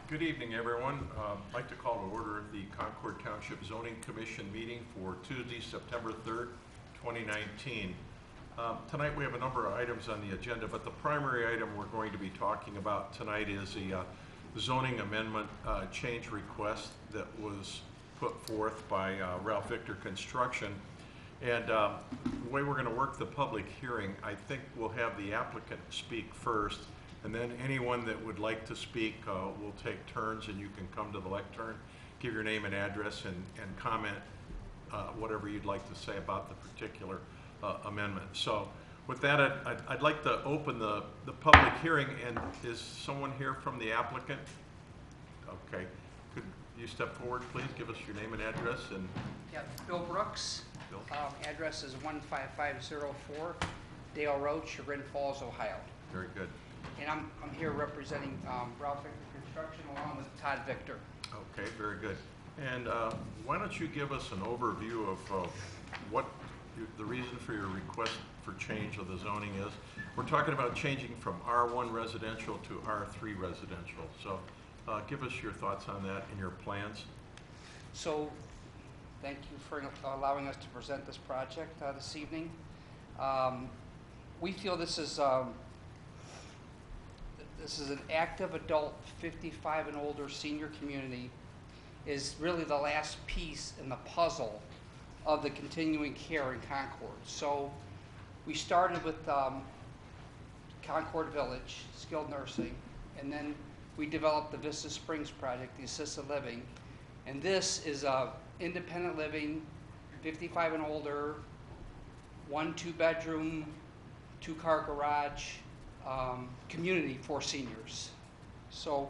Good evening, everyone. I'd like to call to order the Concord Township Zoning Commission meeting for Tuesday, September 3rd, 2019. Tonight we have a number of items on the agenda, but the primary item we're going to be talking about tonight is the zoning amendment change request that was put forth by Ralph Victor Construction. And the way we're going to work the public hearing, I think we'll have the applicant speak first, and then anyone that would like to speak will take turns, and you can come to the lectern, give your name and address, and comment whatever you'd like to say about the particular amendment. So with that, I'd like to open the public hearing. And is someone here from the applicant? Okay. Could you step forward, please? Give us your name and address. And yeah, Bill Brooks. Bill. Address is 15504 Dale Road, Chagrin Falls, Ohio. Very good. And I'm here representing Ralph Victor Construction along with Todd Victor. Okay, very good. And why don't you give us an overview of what the reason for your request for change of the zoning is? We're talking about changing from R1 residential to R3 residential. So give us your thoughts on that and your plans. So thank you for allowing us to present this project this evening. We feel this is an active adult 55 and older senior community is really the last piece in the puzzle of the continuing care in Concord. So we started with Concord Village, skilled nursing, and then we developed the Vista Springs project, the assisted living. And this is a independent living, 55 and older, 1 2-bedroom, 2-car garage, community for seniors. So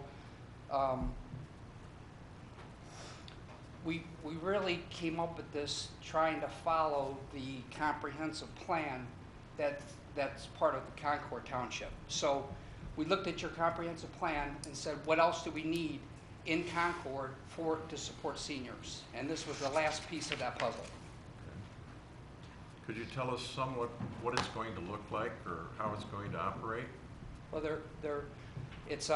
we really came up with this trying to follow the comprehensive plan that's part of the Concord Township. So we looked at your comprehensive plan and said, what else do we need in Concord to support seniors? And this was the last piece of that puzzle. Could you tell us somewhat what it's going to look like or how it's going to operate? Well, it's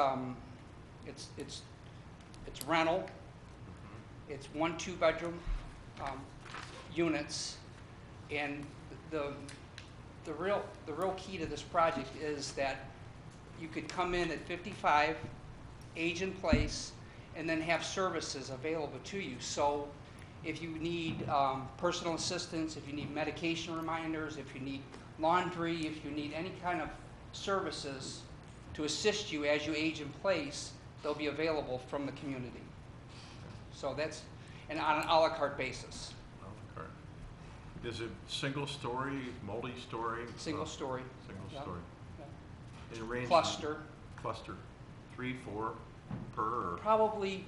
rental. Mm-hmm. It's 1 2-bedroom units, and the real key to this project is that you could come in at 55, age in place, and then have services available to you. So if you need personal assistance, if you need medication reminders, if you need laundry, if you need any kind of services to assist you as you age in place, they'll be available from the community. So that's on an a la carte basis. A la carte. Is it single story, multi-story? Single story. Single Yep. story. Yep. It ranges Cluster. Cluster. 3, 4 per? Or Probably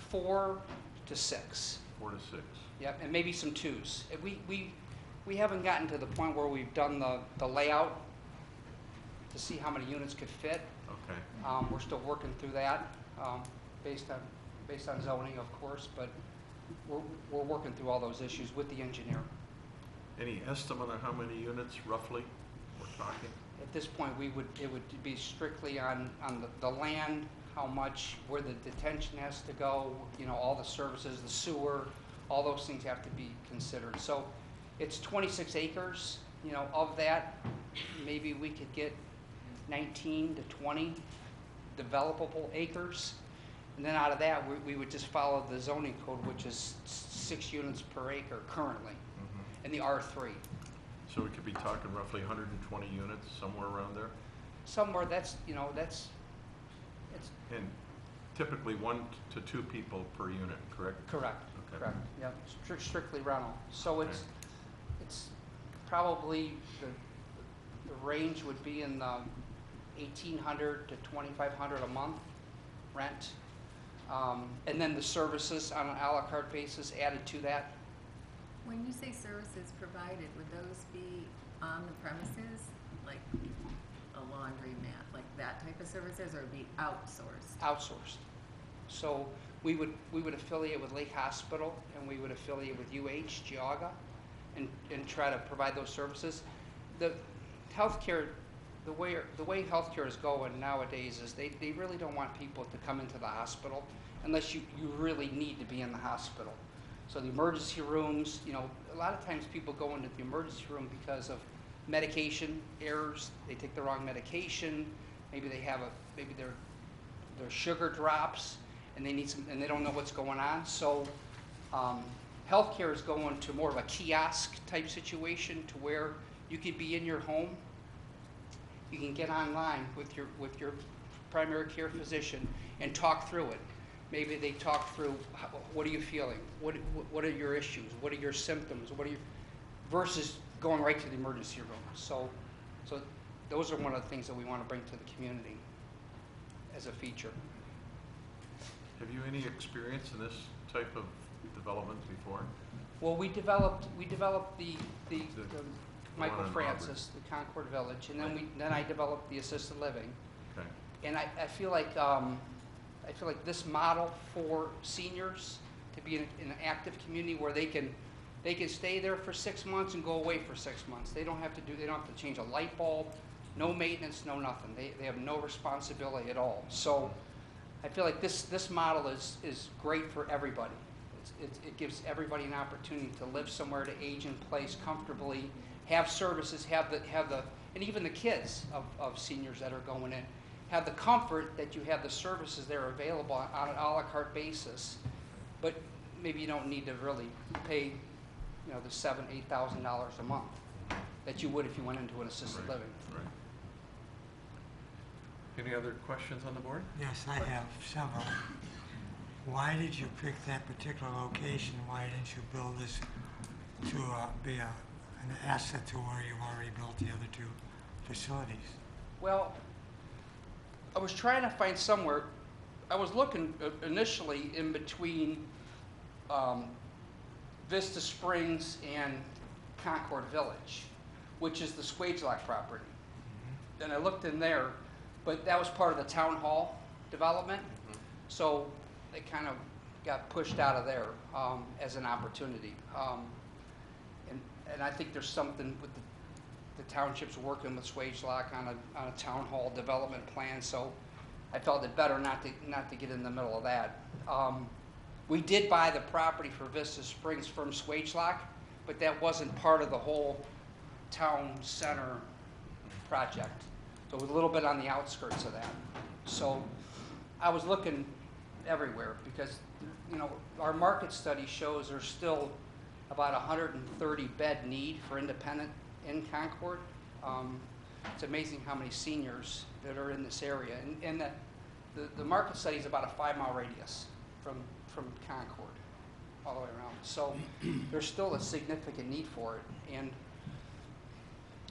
4 to 6. 4 to 6. Yep, and maybe some 2s. We haven't gotten to the point where we've done the layout to see how many units could fit. Okay. We're still working through that based on zoning, of course, but we're working through all those issues with the engineer. Any estimate of how many units roughly we're talking? At this point, it would be strictly on the land, how much, where the detention has to go, all the services, the sewer, all those things have to be considered. So it's 26 acres. Of that, maybe we could get 19 to 20 developable acres. And then out of that, we would just follow the zoning code, which is 6 units per acre currently, in the R3. So we could be talking roughly 120 units, somewhere around there? Somewhere it's And typically 1 to 2 people per unit, correct? correct. Okay. Correct. Yeah, strictly rental. So Okay. it's probably the range would be in the 1,800 to 2,500 a month rent, and then the services on an a la carte basis added to that. When you say services provided, would those be on the premises, like a laundromat, like that type of services, or would it be outsourced? Outsourced. So we would affiliate with Lake Hospital, and we would affiliate with UH, Geauga, and try to provide those services. The healthcare the way healthcare is going nowadays is they really don't want people to come into the hospital unless you really need to be in the hospital. So the emergency rooms, you know, a lot of times people go into the emergency room because of medication errors. They take the wrong medication. Maybe they have maybe their sugar drops and they need some, and they don't know what's going on. So healthcare is going to more of a kiosk type situation to where you could be in your home. You can get online with your primary care physician and talk through it. Maybe they talk through, what are you feeling? What are your issues? What are your symptoms? Versus going right to the emergency room. So those are one of the things that we want to bring to the community as a feature. Have you any experience in this type of development before? Well, we developed the Michael one in Francis, the Concord Village, and then I developed the assisted living. Okay. And I feel like this model for seniors to be in an active community where they can stay there for 6 months and go away for 6 months. They don't have to change a light bulb, no maintenance, no nothing. They have no responsibility at all. So I feel like this model is great for everybody. It gives everybody an opportunity to live somewhere, to age in place comfortably, have services, and even the kids of seniors that are going in, have the comfort that you have the services that are available on an a la carte basis, but maybe you don't need to really pay, you know, the $7,000–8,000 a month that you would if you went into an assisted living. Right. Any other questions on the board? Yes, I have several. Why did you pick that particular location? Why didn't you build this to be an asset to where you've already built the other two facilities? Well, I was trying to find somewhere. I was looking initially in between Vista Springs and Concord Village, which is the Squagelock property. And I looked in there, but that was part of the town hall development. So it kind of got pushed out of there as an opportunity. And I think there's something with the township's working with Swagelock on a town hall development plan, so I felt it better not to get in the middle of that. We did buy the property for Vista Springs from Swagelock, but that wasn't part of the whole town center project. So it was a little bit on the outskirts of that. So I was looking everywhere because, you know, our market study shows there's still about 130 bed need for independent in Concord. It's amazing how many seniors that are in this area, and the market study is about a 5-mile radius from Concord all the way around. So there's still a significant need for it, and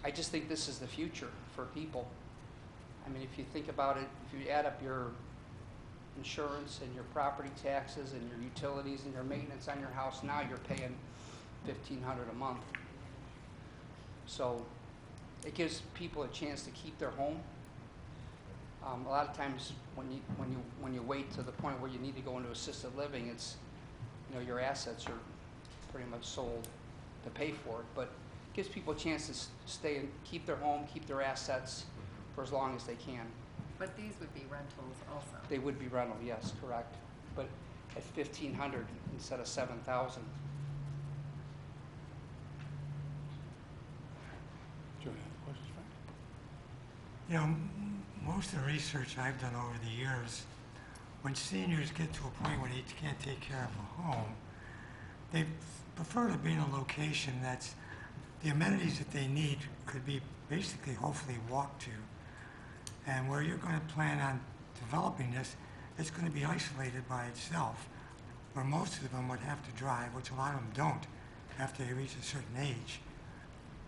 I just think this is the future for people. I mean, if you think about it, if you add up your insurance and your property taxes and your utilities and your maintenance on your house, now you're paying $1,500 a month. So it gives people a chance to keep their home. A lot of times when you wait to the point where you need to go into assisted living, it's, you know, your assets are pretty much sold to pay for it. But it gives people a chance to stay and keep their home, keep their assets for as long as they can. But these would be rentals also. They would be rental, yes, correct. But at $1,500 instead of $7,000. Do you have any questions, Frank? You know, most of the research I've done over the years, when seniors get to a point where they can't take care of a home, they prefer to be in a location that's, the amenities that they need could be basically hopefully walked to. And where you're going to plan on developing this, it's going to be isolated by itself, where most of them would have to drive, which a lot of them don't after they reach a certain age.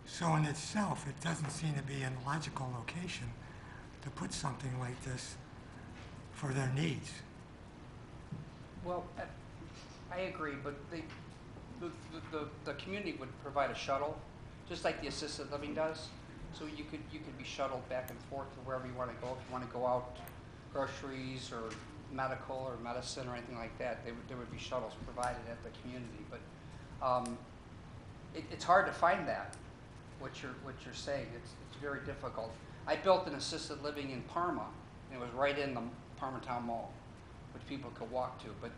So in itself, it doesn't seem to be a logical location to put something like this for their needs. Well, I agree, but the community would provide a shuttle, just like the assisted living does. So you could be shuttled back and forth to wherever you want to go. If you want to go out groceries or medical or medicine or anything like that, there would be shuttles provided at the community. But it's hard to find that. What you're saying, it's very difficult. I built an assisted living in Parma, and it was right in the Parma Town Mall, which people could walk to. But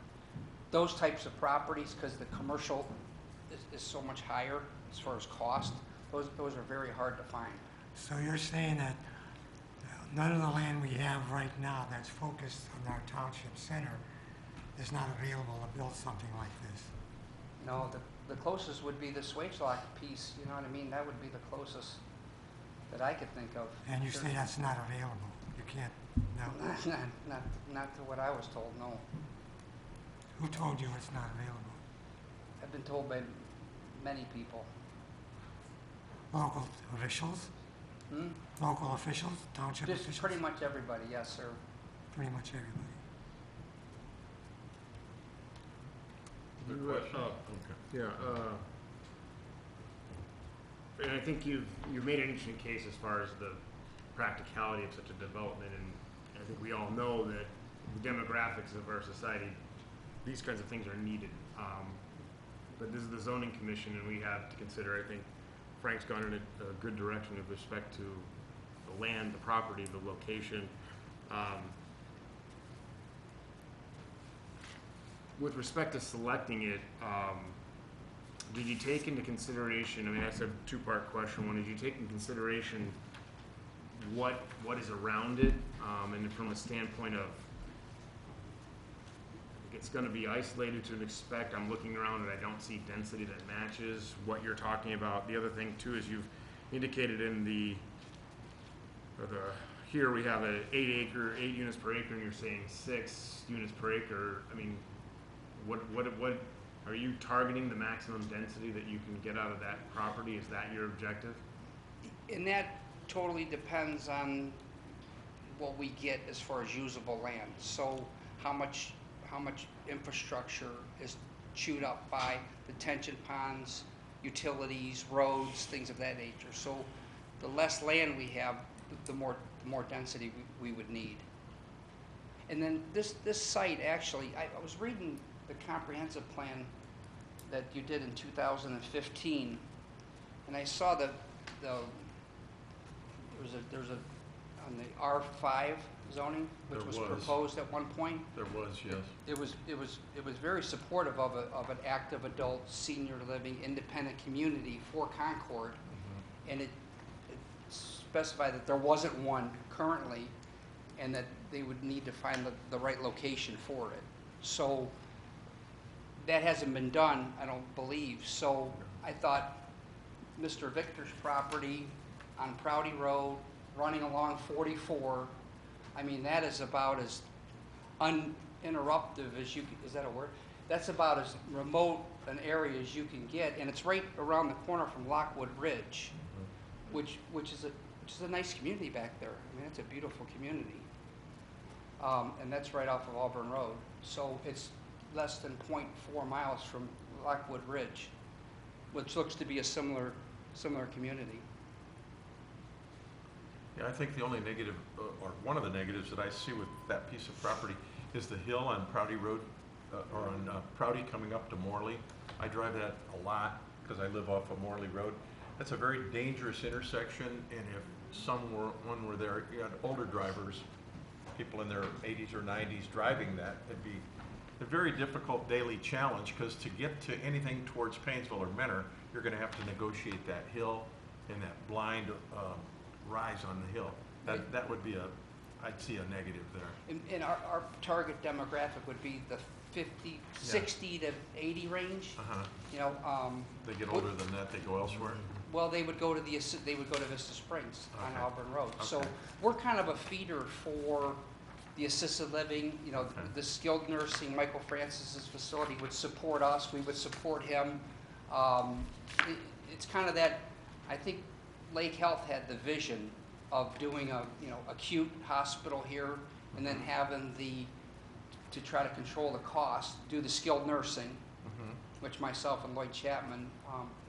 those types of properties, because the commercial is so much higher as far as cost, those are very hard to find. So you're saying that none of the land we have right now that's focused on our township center is not available to build something like this? No, the closest would be the Swagelok piece, you know what I mean? That would be the closest that I could think of. And you say that's not available? You can't, no? Not to what I was told, no. Who told you it's not available? I've been told by many people. Local officials? Hmm? Local officials, township Just officials? pretty much everybody, yes, sir. Pretty much everybody. Other You, questions? Okay. Yeah, and I think you've made an interesting case as far as the practicality of such a development, and I think we all know that the demographics of our society, these kinds of things are needed. But this is the zoning commission, and we have to consider, I think Frank's gone in a good direction with respect to the land, the property, the location. With respect to selecting it, did you take into consideration, I mean, that's a two-part question. One, did you take into consideration what is around it? And from a standpoint of, it's gonna be isolated to an expect, I'm looking around and I don't see density that matches what you're talking about. The other thing too is you've indicated in here we have a 8 units per acre, and you're saying 6 units per acre. I mean, what are you targeting, the maximum density that you can get out of that property? Is that your objective? And that totally depends on what we get as far as usable land. So how much infrastructure is chewed up by detention ponds, utilities, roads, things of that nature. So the less land we have, the more density we would need. And then this site, actually, I was reading the comprehensive plan that you did in 2015, and I saw that there was a on the R5 zoning, which There was was. proposed at one point. There was, yes. It was very supportive of an active adult senior living independent community for Concord, and it specified that there wasn't one currently, and that they would need to find the right location for it. So that hasn't been done, I don't believe. So I thought Mr. Victor's property on Prouty Road, running along 44, I mean, that is about as uninterruptive as you can, is that a word? That's about as remote an area as you can get, and it's right around the corner from Lockwood Ridge, which is a nice community back there. I mean, it's a beautiful community. And that's right off of Auburn Road. So it's less than 0.4 miles from Lockwood Ridge, which looks to be a similar community. Yeah, I think the only negative, or one of the negatives that I see with that piece of property is the hill on Prouty Road, or on Prouty coming up to Morley. I drive that a lot because I live off of Morley Road. That's a very dangerous intersection, and if someone were there, you had older drivers, people in their 80s or 90s driving that, it'd be a very difficult daily challenge, because to get to anything towards Painesville or Mentor, you're going to have to negotiate that hill and that blind rise on the hill. That would be I'd see a negative there. And our target demographic would be the 50, 60 to 80 range. You know, They get older than that, they go elsewhere. well, they would go to Vista Springs on Okay. Auburn Road. So Okay. we're kind of a feeder for the assisted living. You know, Okay. the skilled nursing. Michael Francis's facility would support us. We would support him. It's kind of that. I think Lake Health had the vision of doing a acute hospital here, and then having to try to control the cost, do the skilled nursing, which myself and Lloyd Chapman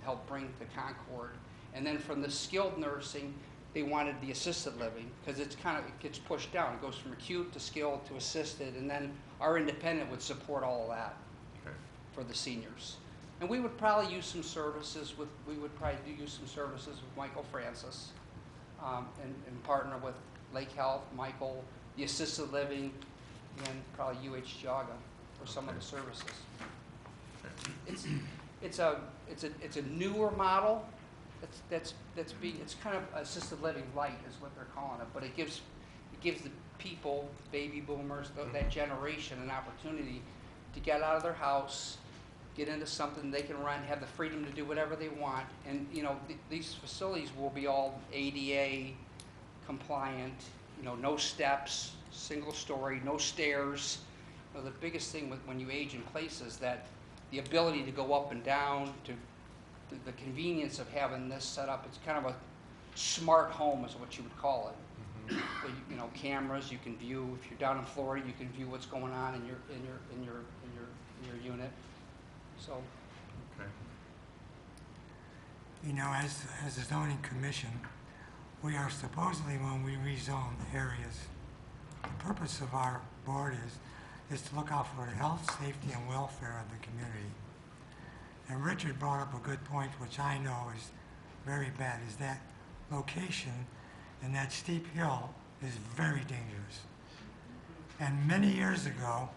helped bring to Concord. And then from the skilled nursing, they wanted the assisted living, because it gets pushed down. It goes from acute to skilled to assisted, and then our independent would support all of that Okay. for the seniors. And we would probably use some services with Michael Francis. and partner with Lake Health, Michael, the assisted living, and probably UH Jaga for some of the services. It's a newer model. It's kind of assisted living light is what they're calling it, but it gives the people, baby boomers, that generation, an opportunity to get out of their house, get into something they can run, have the freedom to do whatever they want, and these facilities will be all ADA compliant. No steps, single story, no stairs. The biggest thing when you age in place is that the ability to go up and down, to the convenience of having this set up. It's kind of a smart home is what you would call it. So cameras you can view. If you're down in Florida, you can view what's going on in your unit. So. Okay. As a zoning commission, we are supposedly, when we rezone areas, the purpose of our board is to look out for the health, safety, and welfare of the community. And Richard brought up a good point, which I know is very bad, is that location and that steep hill is very dangerous. And many years ago,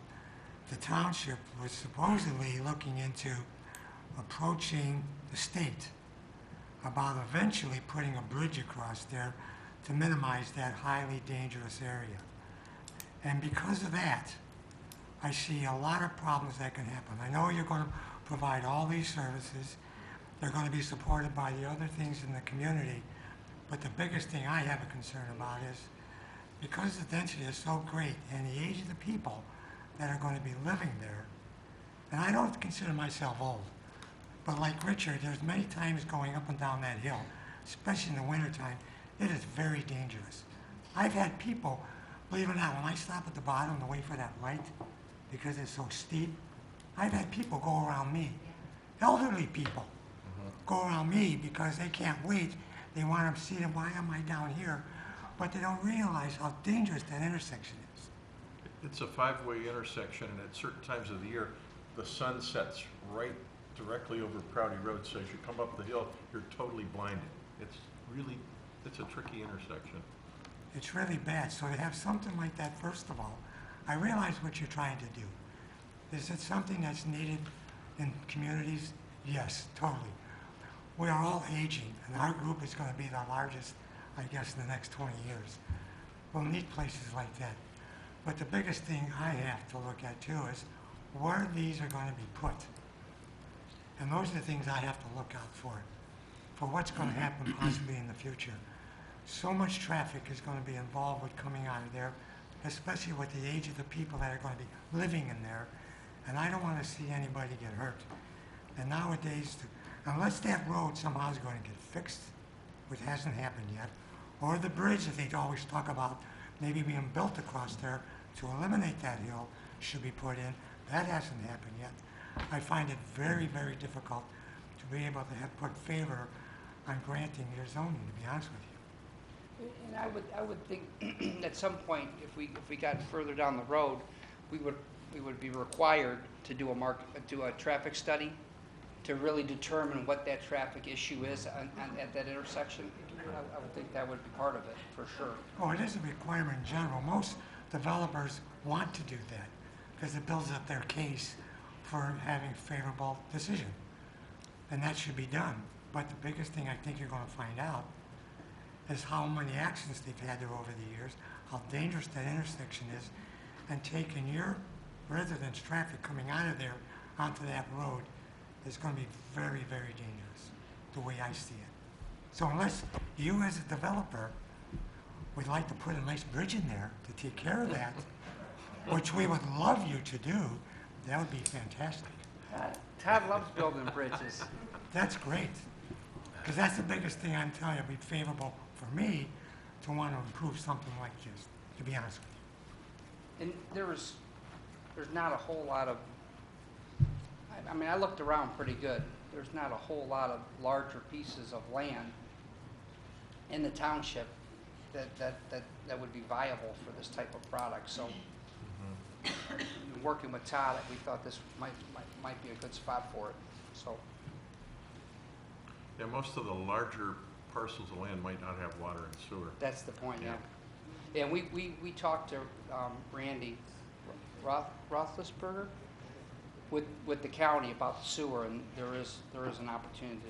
the township was supposedly looking into approaching the state about eventually putting a bridge across there to minimize that highly dangerous area. And because of that, I see a lot of problems that can happen. I know you're going to provide all these services. They're going to be supported by the other things in the community. But the biggest thing I have a concern about is because the density is so great and the age of the people that are going to be living there, and I don't consider myself old, but like Richard, there's many times going up and down that hill, especially in the wintertime, it is very dangerous. I've had people, believe it or not, when I stop at the bottom to wait for that light, because it's so steep, I've had people go around me, elderly people, go around me because they can't wait. They want to see them, why am I down here? But they don't realize how dangerous that intersection is. It's a five-way intersection, and at certain times of the year, the sun sets right directly over Prouty Road, so as you come up the hill, you're totally blinded. It's a tricky intersection. It's really bad. So to have something like that, first of all, I realize what you're trying to do. Is it something that's needed in communities? Yes, totally. We are all aging, and our group is going to be the largest, I guess, in the next 20 years. We'll need places like that. But the biggest thing I have to look at, too, is where these are going to be put. And those are the things I have to look out for what's going to happen possibly in the future. So much traffic is going to be involved with coming out of there, especially with the age of the people that are going to be living in there. And I don't want to see anybody get hurt. And nowadays, unless that road somehow is going to get fixed, which hasn't happened yet, or the bridge that they always talk about maybe being built across there to eliminate that hill should be put in, that hasn't happened yet. I find it very, very difficult to be able to put favor on granting your zoning, to be honest with you. And I would think at some point, if we got further down the road, we would be required to do a traffic study to really determine what that traffic issue is at that intersection. I would think that would be part of it, for sure. Oh, it is a requirement in general. Most developers want to do that because it builds up their case for having favorable decision. And that should be done. But the biggest thing I think you're going to find out is how many accidents they've had there over the years, how dangerous that intersection is, and taking your residents' traffic coming out of there onto that road is going to be very, very dangerous, the way I see it. So unless you as a developer would like to put a nice bridge in there to take care of that, which we would love you to do, that would be fantastic. Todd loves building bridges. That's great. Because that's the biggest thing I'm telling you, it'd be favorable for me to want to improve something like this, to be honest with you. And there's not a whole lot of, I mean, I looked around pretty good. There's not a whole lot of larger pieces of land in the township that would be viable for this type of product. So, working with Todd, we thought this might be a good spot for it. So, Yeah, most of the larger parcels of land might not have water and sewer. That's the point, yeah. Yeah. And we talked to Randy Roethlisberger with the county about the sewer, and there is an opportunity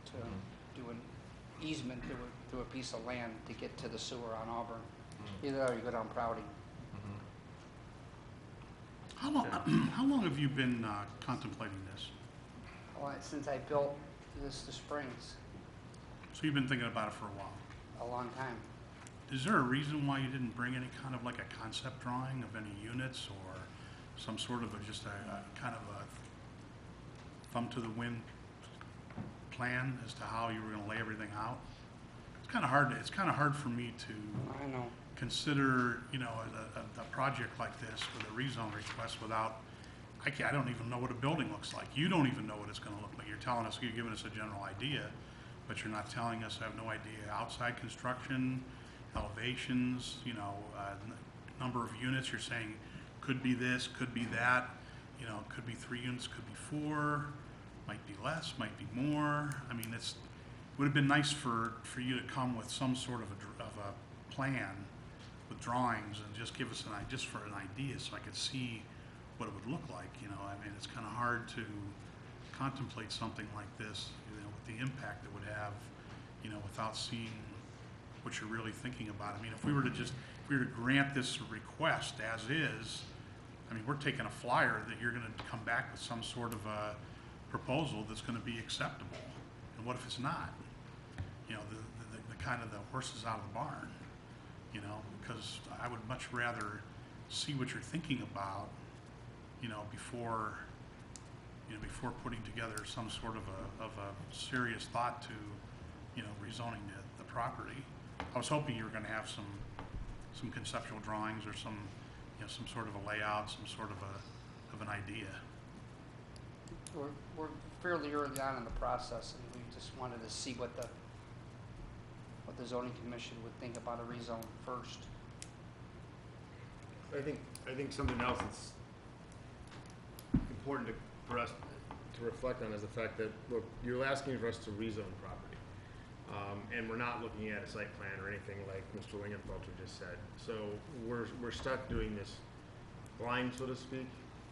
to do an easement through a piece of land to get to the sewer on Auburn. Either that or you go down Prouty. How long have you been contemplating this? Well, since I built the Springs, So you've been thinking about it for a while. a long time. Is there a reason why you didn't bring any kind of like a concept drawing of any units or some sort of just a kind of a thumb to the wind plan as to how you were going to lay everything out? It's kind of hard for me to I know. consider, a project like this with a rezone request without, I don't even know what a building looks like. You don't even know what it's going to look like. You're telling us, you're giving us a general idea, but you're not telling us, I have no idea, outside construction, elevations, number of units. You're saying could be this, could be that, could be 3 units, could be 4, might be less, might be more. I mean, it would have been nice for you to come with some sort of a plan with drawings and just give us just for an idea so I could see what it would look like. I mean, it's kind of hard to contemplate something like this, with the impact it would have, without seeing what you're really thinking about. I mean, if we were to grant this request as is, I mean, we're taking a flyer that you're going to come back with some sort of a proposal that's going to be acceptable. And what if it's not? The kind of the horses out of the barn, because I would much rather see what you're thinking about, before putting together some sort of a serious thought to, rezoning the property. I was hoping you were going to have some conceptual drawings or some sort of a layout, some sort of an idea. We're fairly early on in the process, and we just wanted to see what the zoning commission would think about a rezone first. I think something else that's important for us to reflect on is the fact that, look, you're asking for us to rezone property. And we're not looking at a site plan or anything like Mr. Lingenfelter just said. So we're stuck doing this blind, so to speak,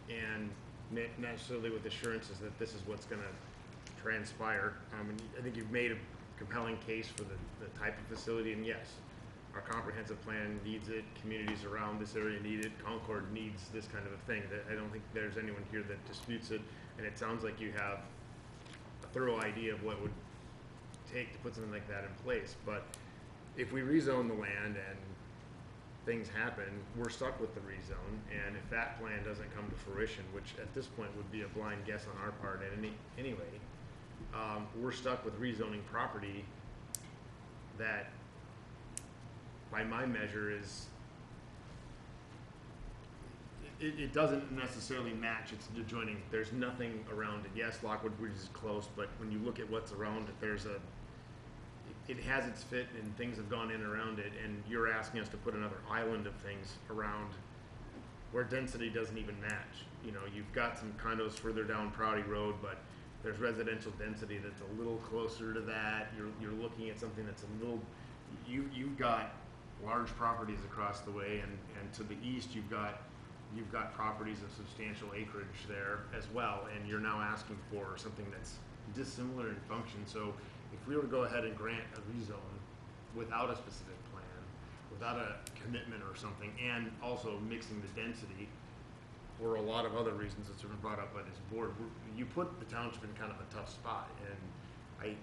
and not necessarily with assurances that this is what's going to transpire. And I think you've made a compelling case for the type of facility, and yes, our comprehensive plan needs it, communities around this area need it, Concord needs this kind of a thing. I don't think there's anyone here that disputes it, and it sounds like you have a thorough idea of what it would take to put something like that in place. But if we rezone the land and things happen, we're stuck with the rezone, and if that plan doesn't come to fruition, which at this point would be a blind guess on our part anyway, we're stuck with rezoning property that, by my measure, is it doesn't necessarily match its adjoining. There's nothing around it. Yes, Lockwood Bridge is close, but when you look at what's around it, it has its fit, and things have gone in around it, and you're asking us to put another island of things around where density doesn't even match. You've got some condos further down Prouty Road, but there's residential density that's a little closer to that. You're looking at something that's a little, you've got large properties across the way, and to the east you've got properties of substantial acreage there as well, and you're now asking for something that's dissimilar in function. So if we were to go ahead and grant a rezone without a specific plan, without a commitment or something, and also mixing the density for a lot of other reasons that's been brought up by this board, you put the township in kind of a tough spot, and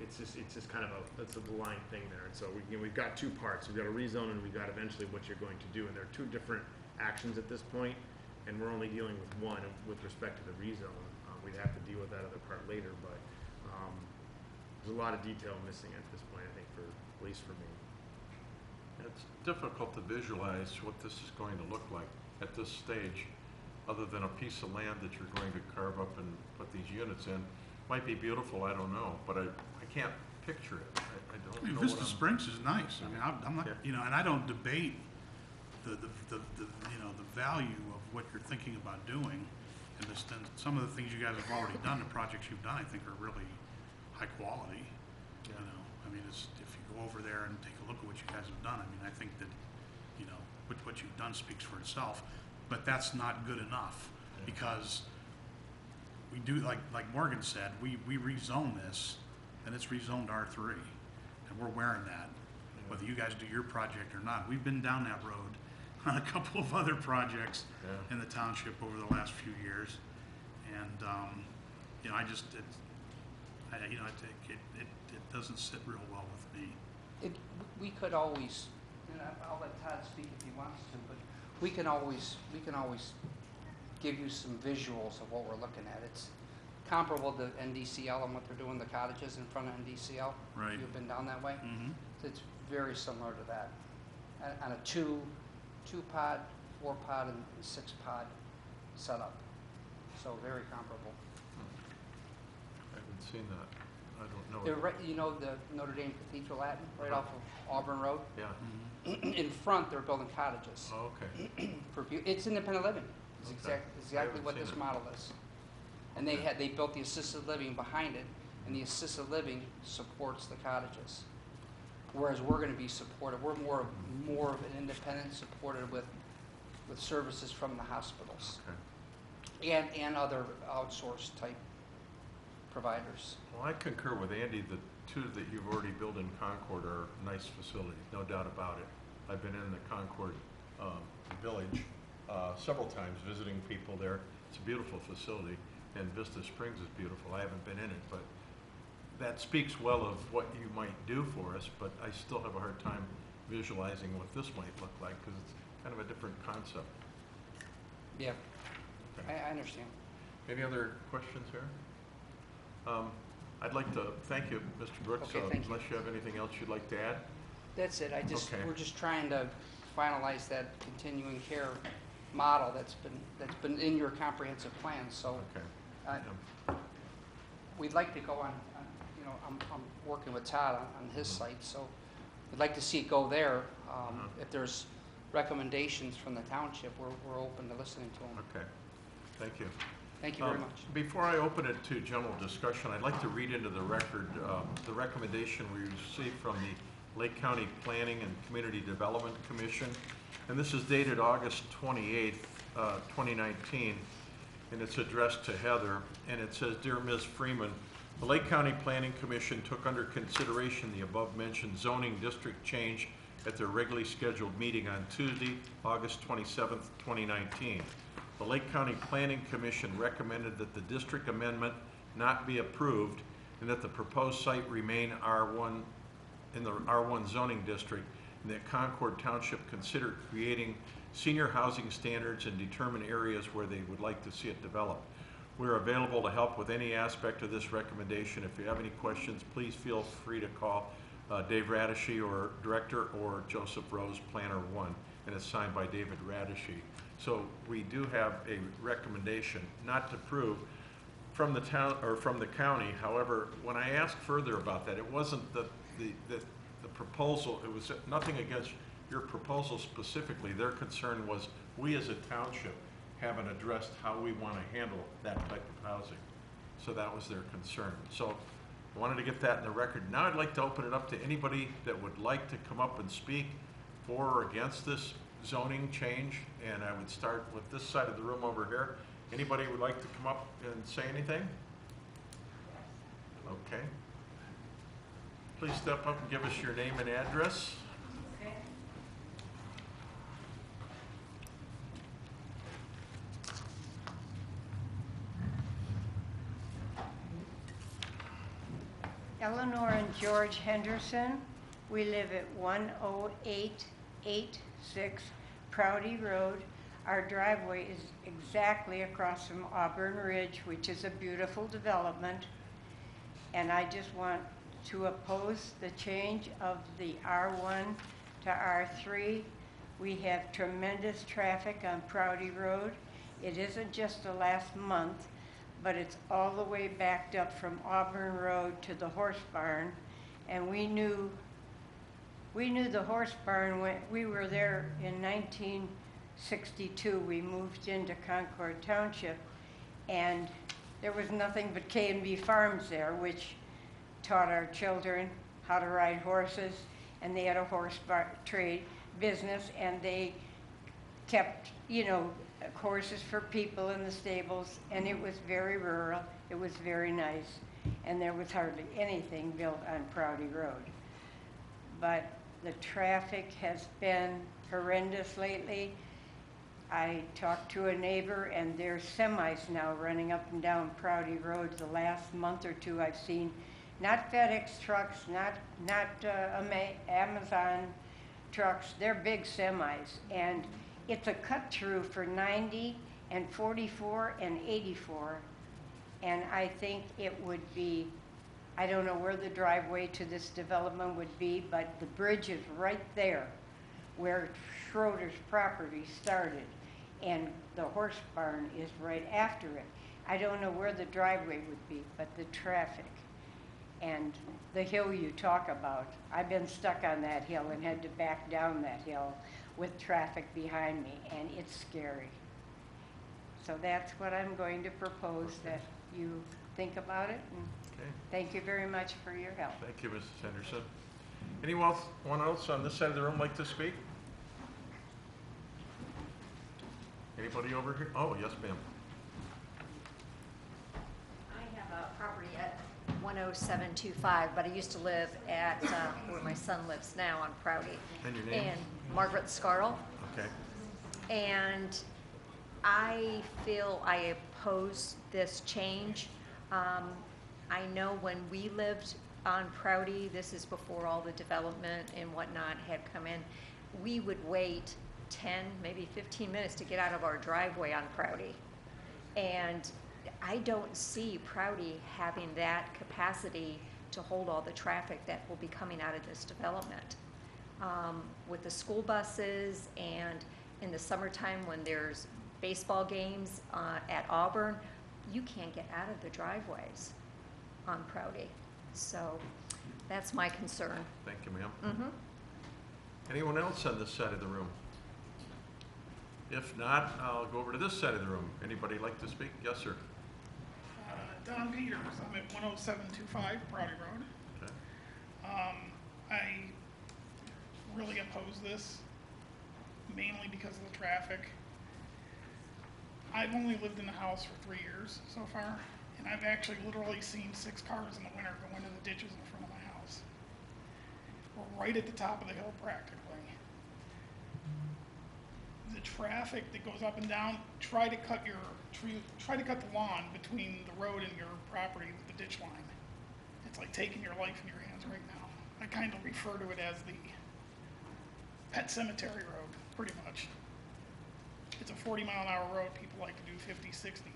it's just kind of that's a blind thing there. And so we've got two parts. We've got a rezone, and we've got eventually what you're going to do, and there are two different actions at this point, and we're only dealing with one with respect to the rezone. We'd have to deal with that other part later, but there's a lot of detail missing at this point, I think, at least for me. It's difficult to visualize what this is going to look like at this stage, other than a piece of land that you're going to carve up and put these units in. Might be beautiful, I don't know, but I can't picture it. I don't know. Vista Springs is nice. I mean, I'm not, Yeah. and I don't debate the value of what you're thinking about doing. And some of the things you guys have already done, the projects you've done, I think are really high quality, you know. I mean, it's, if you go over there and take a look at what you guys have done, I mean, I think that, you know, what you've done speaks for itself, but that's not good enough, because we do, like Morgan said, we rezone this, and it's rezoned R3, and we're wearing that, whether you guys do your project or not. We've been down that road on a couple of other projects in the township over the last few years, and you know, I just, you know, it doesn't sit real well with me. We could always, and I'll let Todd speak if he wants to, but we can always give you some visuals of what we're looking at. It's comparable to NDCL and what they're doing, the cottages in front of NDCL. Right. You've been down that way? Mm-hmm. It's very similar to that. On a two-pod, 4-pod, and 6-pod setup. So very comparable. I haven't seen that. I don't know. They're right, you know the Notre Dame Cathedral Latin, right off of Auburn Road? Yeah. In front, they're building cottages. Oh, okay. It's independent living. It's Okay. exactly haven't what seen this it. model is. And Okay. they built the assisted living behind it, and the assisted living supports the cottages. Whereas we're going to be supported, we're more of an independent, supported with services from the hospitals Okay. and other outsourced type providers. Well, I concur with Andy. The two that you've already built in Concord are nice facilities, no doubt about it. I've been in the Concord Village several times visiting people there. It's a beautiful facility, and Vista Springs is beautiful. I haven't been in it, but that speaks well of what you might do for us, but I still have a hard time visualizing what this might look like, because it's kind of a different concept. Yeah, Okay. I understand. Any other questions here? I'd like to thank you, Mr. Brooks, Okay, thank you. unless you have anything else you'd like to add. That's it. Okay. We're just trying to finalize that continuing care model that's been in your comprehensive plan. So Okay. uh, Yeah. we'd like to go on, you know, I'm working with Todd on his site, so we'd like to see it go there. If there's recommendations from the township, we're open to listening to them. Okay, thank you. Thank you very much. Before I open it to general discussion, I'd like to read into the record the recommendation we received from the Lake County Planning and Community Development Commission. And this is dated August 28th, 2019, and it's addressed to Heather. And it says, "Dear Ms. Freeman, the Lake County Planning Commission took under consideration the above-mentioned zoning district change at their regularly scheduled meeting on Tuesday, August 27th, 2019. The Lake County Planning Commission recommended that the district amendment not be approved and that the proposed site remain R1 in the R1 zoning district, and that Concord Township consider creating senior housing standards and determine areas where they would like to see it developed. We're available to help with any aspect of this recommendation. If you have any questions, please feel free to call Dave Radishy, or Director, or Joseph Rose, Planner 1, and it's signed by David Radishy. So we do have a recommendation not to approve from the town or from the county. However, when I asked further about that, it wasn't the proposal. It was nothing against your proposal specifically. Their concern was we as a township haven't addressed how we want to handle that type of housing. So that was their concern. So I wanted to get that in the record. Now I'd like to open it up to anybody that would like to come up and speak for or against this zoning change. And I would start with this side of the room over here. Anybody would like to come up and say anything? Okay. Please step up and give us your name and address. Eleanor and George Henderson. We live at 10886 Proudy Road. Our driveway is exactly across from Auburn Ridge, which is a beautiful development. And I just want to oppose the change of the R1 to R3. We have tremendous traffic on Proudy Road. It isn't just the last month, but it's all the way backed up from Auburn Road to the horse barn. And we knew the horse barn when we were there in 1962. We moved into Concord Township, and there was nothing but K&B Farms there, which taught our children how to ride horses, and they had a horse trade business, and they kept, horses for people in the stables, and it was very rural. It was very nice, and there was hardly anything built on Prouty Road. But the traffic has been horrendous lately. I talked to a neighbor, and there's semis now running up and down Prouty Road. The last month or two I've seen, not FedEx trucks, not Amazon trucks, they're big semis. And it's a cut through for 90 and 44 and 84. And I think it would be, I don't know where the driveway to this development would be, but the bridge is right there where Schroeder's property started. And the horse barn is right after it. I don't know where the driveway would be, but the traffic and the hill you talk about, I've been stuck on that hill and had to back down that hill with traffic behind me, and it's scary. So that's what I'm going to propose, that you think about it, and Okay. thank you very much for your help. Thank you, Mrs. Henderson. Anyone else on this side of the room like to speak? Anybody over here? Oh, yes, ma'am. I have a property at 10725, but I used to live at where my son lives now on Prouty. And your name? And Margaret Scarl. Okay. And I feel I oppose this change. I know when we lived on Prouty, this is before all the development and whatnot had come in, we would wait 10, maybe 15 minutes to get out of our driveway on Prouty. And I don't see Prouty having that capacity to hold all the traffic that will be coming out of this development. With the school buses and in the summertime when there's baseball games at Auburn, you can't get out of the driveways on Prouty. So that's my concern. Thank you, ma'am. Mm-hmm. Anyone else on this side of the room? If not, I'll go over to this side of the room. Anybody like to speak? Yes, sir. Don Peters, I'm at 10725 Prouty Road. Okay. I really oppose this, mainly because of the traffic. I've only lived in the house for 3 years so far, and I've actually literally seen 6 cars in the winter go into the ditches in front of my house. We're right at the top of the hill practically. The traffic that goes up and down, try to cut the lawn between the road and your property with the ditch line. It's like taking your life in your hands right now. I kind of refer to it as the pet cemetery road, pretty much. It's a 40-mile-an-hour road. People like to do 50, 60.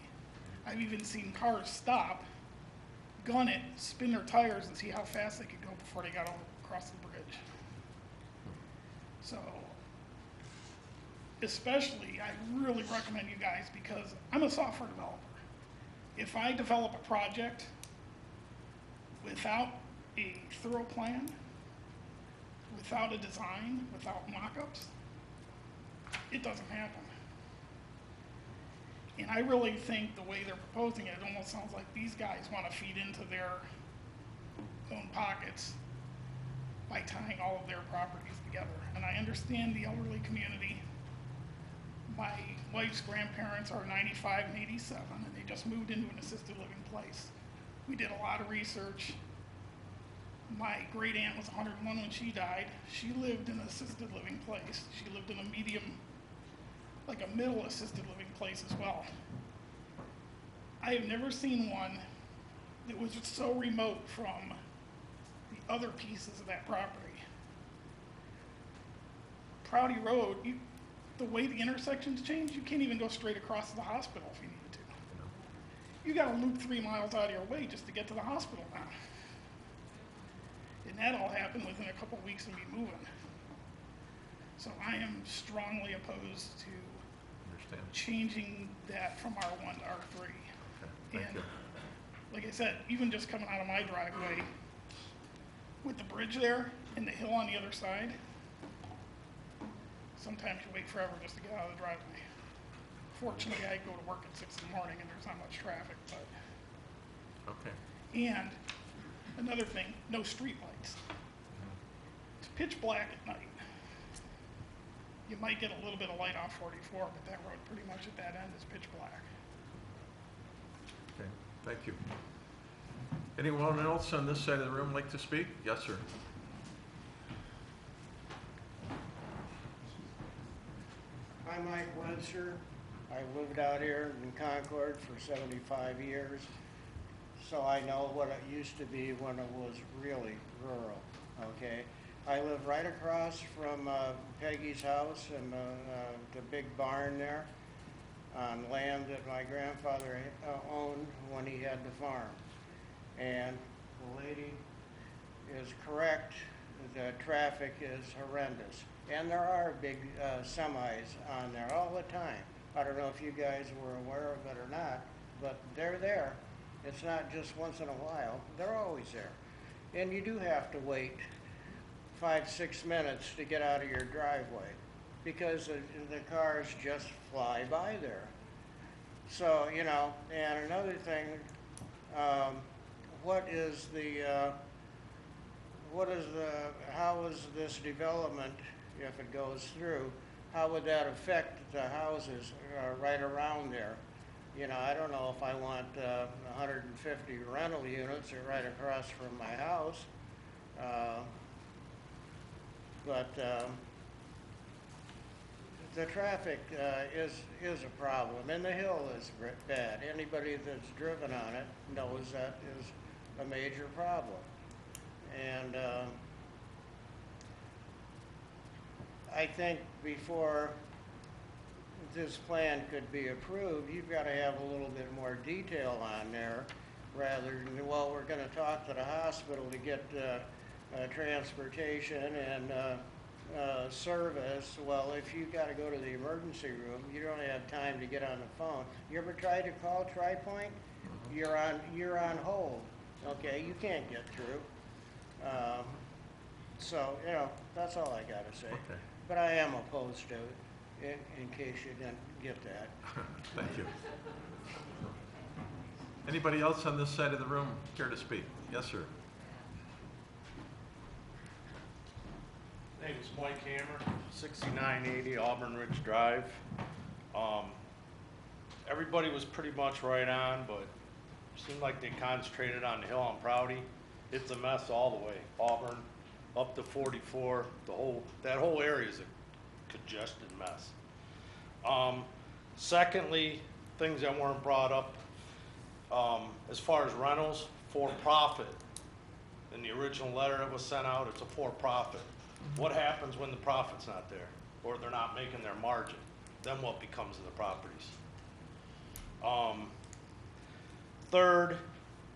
I've even seen cars stop, gun it, spin their tires, and see how fast they could go before they got across the bridge. So, especially, I really recommend you guys, because I'm a software developer. If I develop a project without a thorough plan, without a design, without mock-ups, it doesn't happen. And I really think the way they're proposing it, it almost sounds like these guys want to feed into their own pockets by tying all of their properties together. And I understand the elderly community. My wife's grandparents are 95 and 87, and they just moved into an assisted living place. We did a lot of research. My great aunt was 101 when she died. She lived in an assisted living place. She lived in a medium, like a middle assisted living place as well. I have never seen one that was just so remote from the other pieces of that property. Prouty Road, the way the intersections change, you can't even go straight across to the hospital if you needed to. You gotta loop 3 miles out of your way just to get to the hospital now. And that all happened within a couple weeks of me moving. So I am strongly opposed to changing that from R1 to R3. Okay, thank And you. like I said, even just coming out of my driveway with the bridge there and the hill on the other side, sometimes you wait forever just to get out of the driveway. Fortunately, I go to work at 6 in the morning and there's not much traffic, but. Okay. And Another thing, no streetlights. It's pitch black at night. You might get a little bit of light on 44, but that road pretty much at that end is pitch black. Okay, thank you. Anyone else on this side of the room like to speak? Yes, sir. I'm Mike Webster. I've lived out here in Concord for 75 years, so I know what it used to be when it was really rural, okay? I live right across from Peggy's house and the big barn there on land that my grandfather owned when he had the farm. And the lady is correct, the traffic is horrendous. And there are big semis on there all the time. I don't know if you guys were aware of it or not, but they're there. It's not just once in a while, they're always there. And you do have to wait 5-6 minutes to get out of your driveway because the cars just fly by there. So, you know, and another thing, how is this development, if it goes through, how would that affect the houses right around there? You know, I don't know if I want 150 rental units right across from my house, but the traffic is a problem, and the hill is bad. Anybody that's driven on it knows that is a major problem. And I think before this plan could be approved, you've got to have a little bit more detail on there rather than, well, we're going to talk to the hospital to get transportation and service. Well, if you got to go to the emergency room, you don't have time to get on the phone. You ever tried to call TriPoint? You're on hold. Okay, you can't get through. So, you know, that's all I got to say. Okay. But I am opposed to it, in case you didn't get that. Thank you. Anybody else on this side of the room care to speak? Yes, sir. Name is Mike Hammer, 6980 Auburn Ridge Drive. Everybody was pretty much right on, but it seemed like they concentrated on the hill on Prouty. It's a mess all the way. Auburn, up to 44, that whole area is a congested mess. Secondly, things that weren't brought up, as far as rentals, for profit. In the original letter that was sent out, it's a for profit. What happens when the profit's not there, or they're not making their margin? Then what becomes of the properties? Third,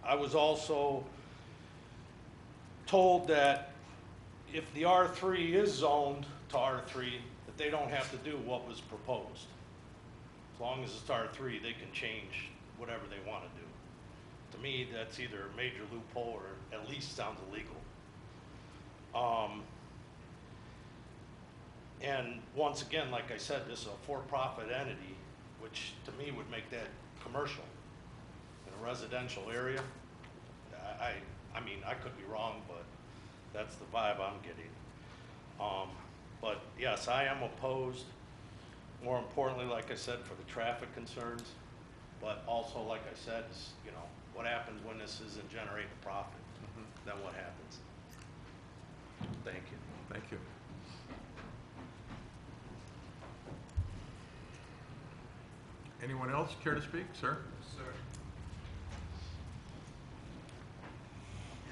I was also told that if the R3 is zoned to R3, that they don't have to do what was proposed. As long as it's R3, they can change whatever they want to do. To me, that's either a major loophole or at least sounds illegal. And once again, like I said, this is a for-profit entity, which to me would make that commercial. In a residential area, I mean, I could be wrong, but that's the vibe I'm getting. But yes, I am opposed, more importantly, like I said, for the traffic concerns, but also, like I said, is, you know, what happens when this isn't generating a profit? Then what happens? Thank you. Thank you. Anyone else care to speak, sir? Sir.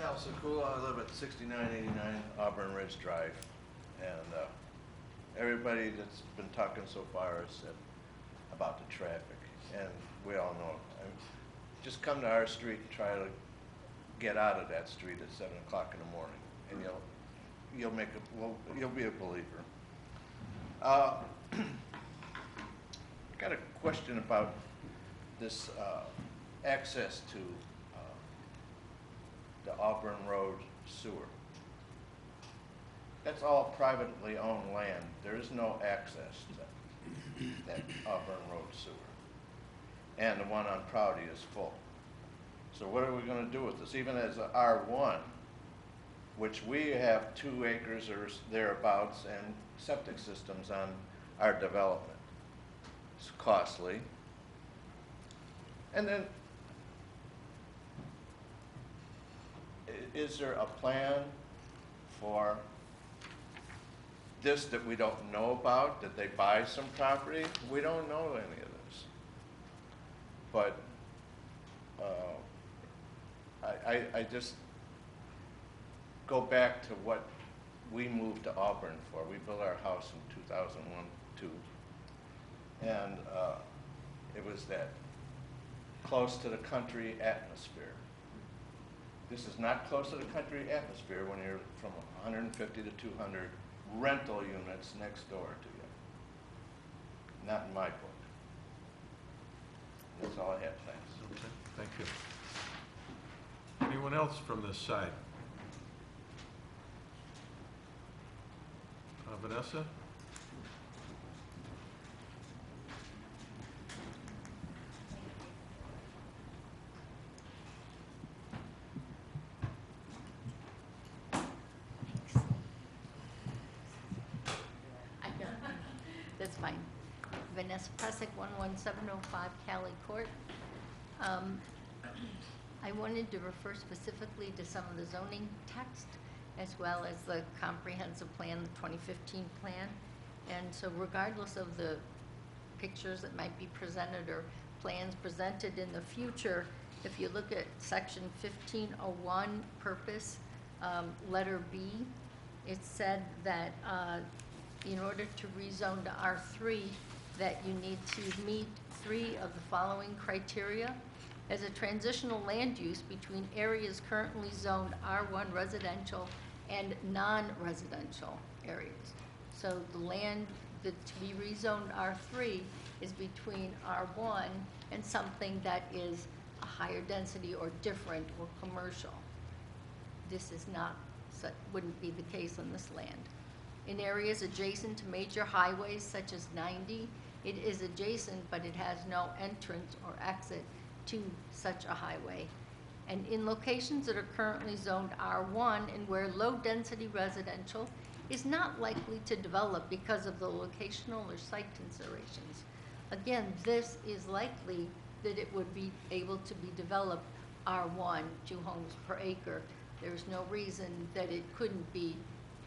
Al Sakula, I live at 6989 Auburn Ridge Drive, and everybody that's been talking so far has said about the traffic, and we all know. Just come to our street and try to get out of that street at 7 o'clock in the morning, and you'll be a believer. Got a question about this access to the Auburn Road sewer. That's all privately owned land. There is no access to that Auburn Road sewer. And the one on Prouty is full. So what are we gonna do with this? Even as a R1, which we have 2 acres or thereabouts and septic systems on our development. It's costly. And then, is there a plan for this that we don't know about? Did they buy some property? We don't know any of this. But I just go back to what we moved to Auburn for. We built our house in 2001, 2. And it was that close to the country atmosphere. This is not close to the country atmosphere when you're from 150 to 200 rental units next door to you. Not in my book. That's all I have, thanks. Okay, thank you. Anyone else from this side? Vanessa? That's fine. Vanessa Presick, 11705 Cali Court. I wanted to refer specifically to some of the zoning text as well as the comprehensive plan, the 2015 plan. And so regardless of the pictures that might be presented or plans presented in the future, if you look at section 1501 purpose, letter B, it said that in order to rezone to R3, that you need to meet 3 of the following criteria. As a transitional land use between areas currently zoned R1 residential and non-residential areas. So the land that to be rezoned R3 is between R1 and something that is a higher density or different or commercial. This is not, wouldn't be the case on this land. In areas adjacent to major highways such as 90, it is adjacent, but it has no entrance or exit to such a highway. And in locations that are currently zoned R1 and where low-density residential is not likely to develop because of the locational or site considerations. Again, this is likely that it would be able to be developed R1, 2 homes per acre. There's no reason that it couldn't be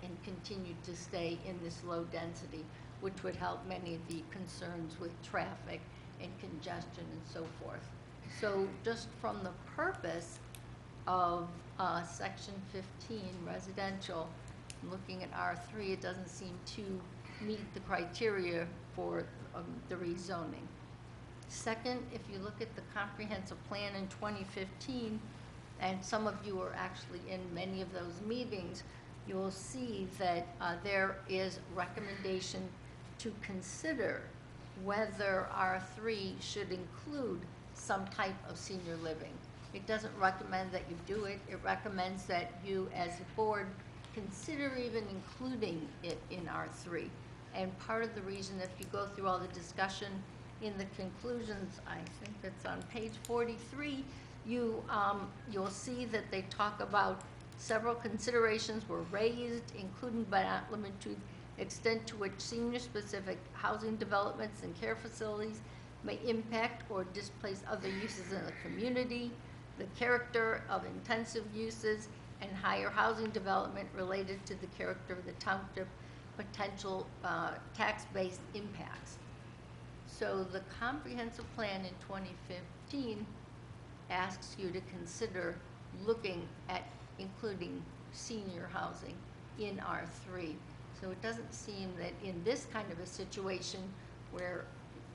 and continue to stay in this low density, which would help many of the concerns with traffic and congestion and so forth. So just from the purpose of section 15, residential, looking at R3, it doesn't seem to meet the criteria for the rezoning. Second, if you look at the comprehensive plan in 2015, and some of you are actually in many of those meetings, you will see that there is recommendation to consider whether R3 should include some type of senior living. It doesn't recommend that you do it. It recommends that you, as a board, consider even including it in R3. And part of the reason, if you go through all the discussion in the conclusions, I think it's on page 43, you'll see that they talk about several considerations were raised, including but not limited to the extent to which senior-specific housing developments and care facilities may impact or displace other uses in the community, the character of intensive uses, and higher housing development related to the character of the township, potential tax-based impacts. So the comprehensive plan in 2015 asks you to consider looking at including senior housing in R3. So it doesn't seem that in this kind of a situation where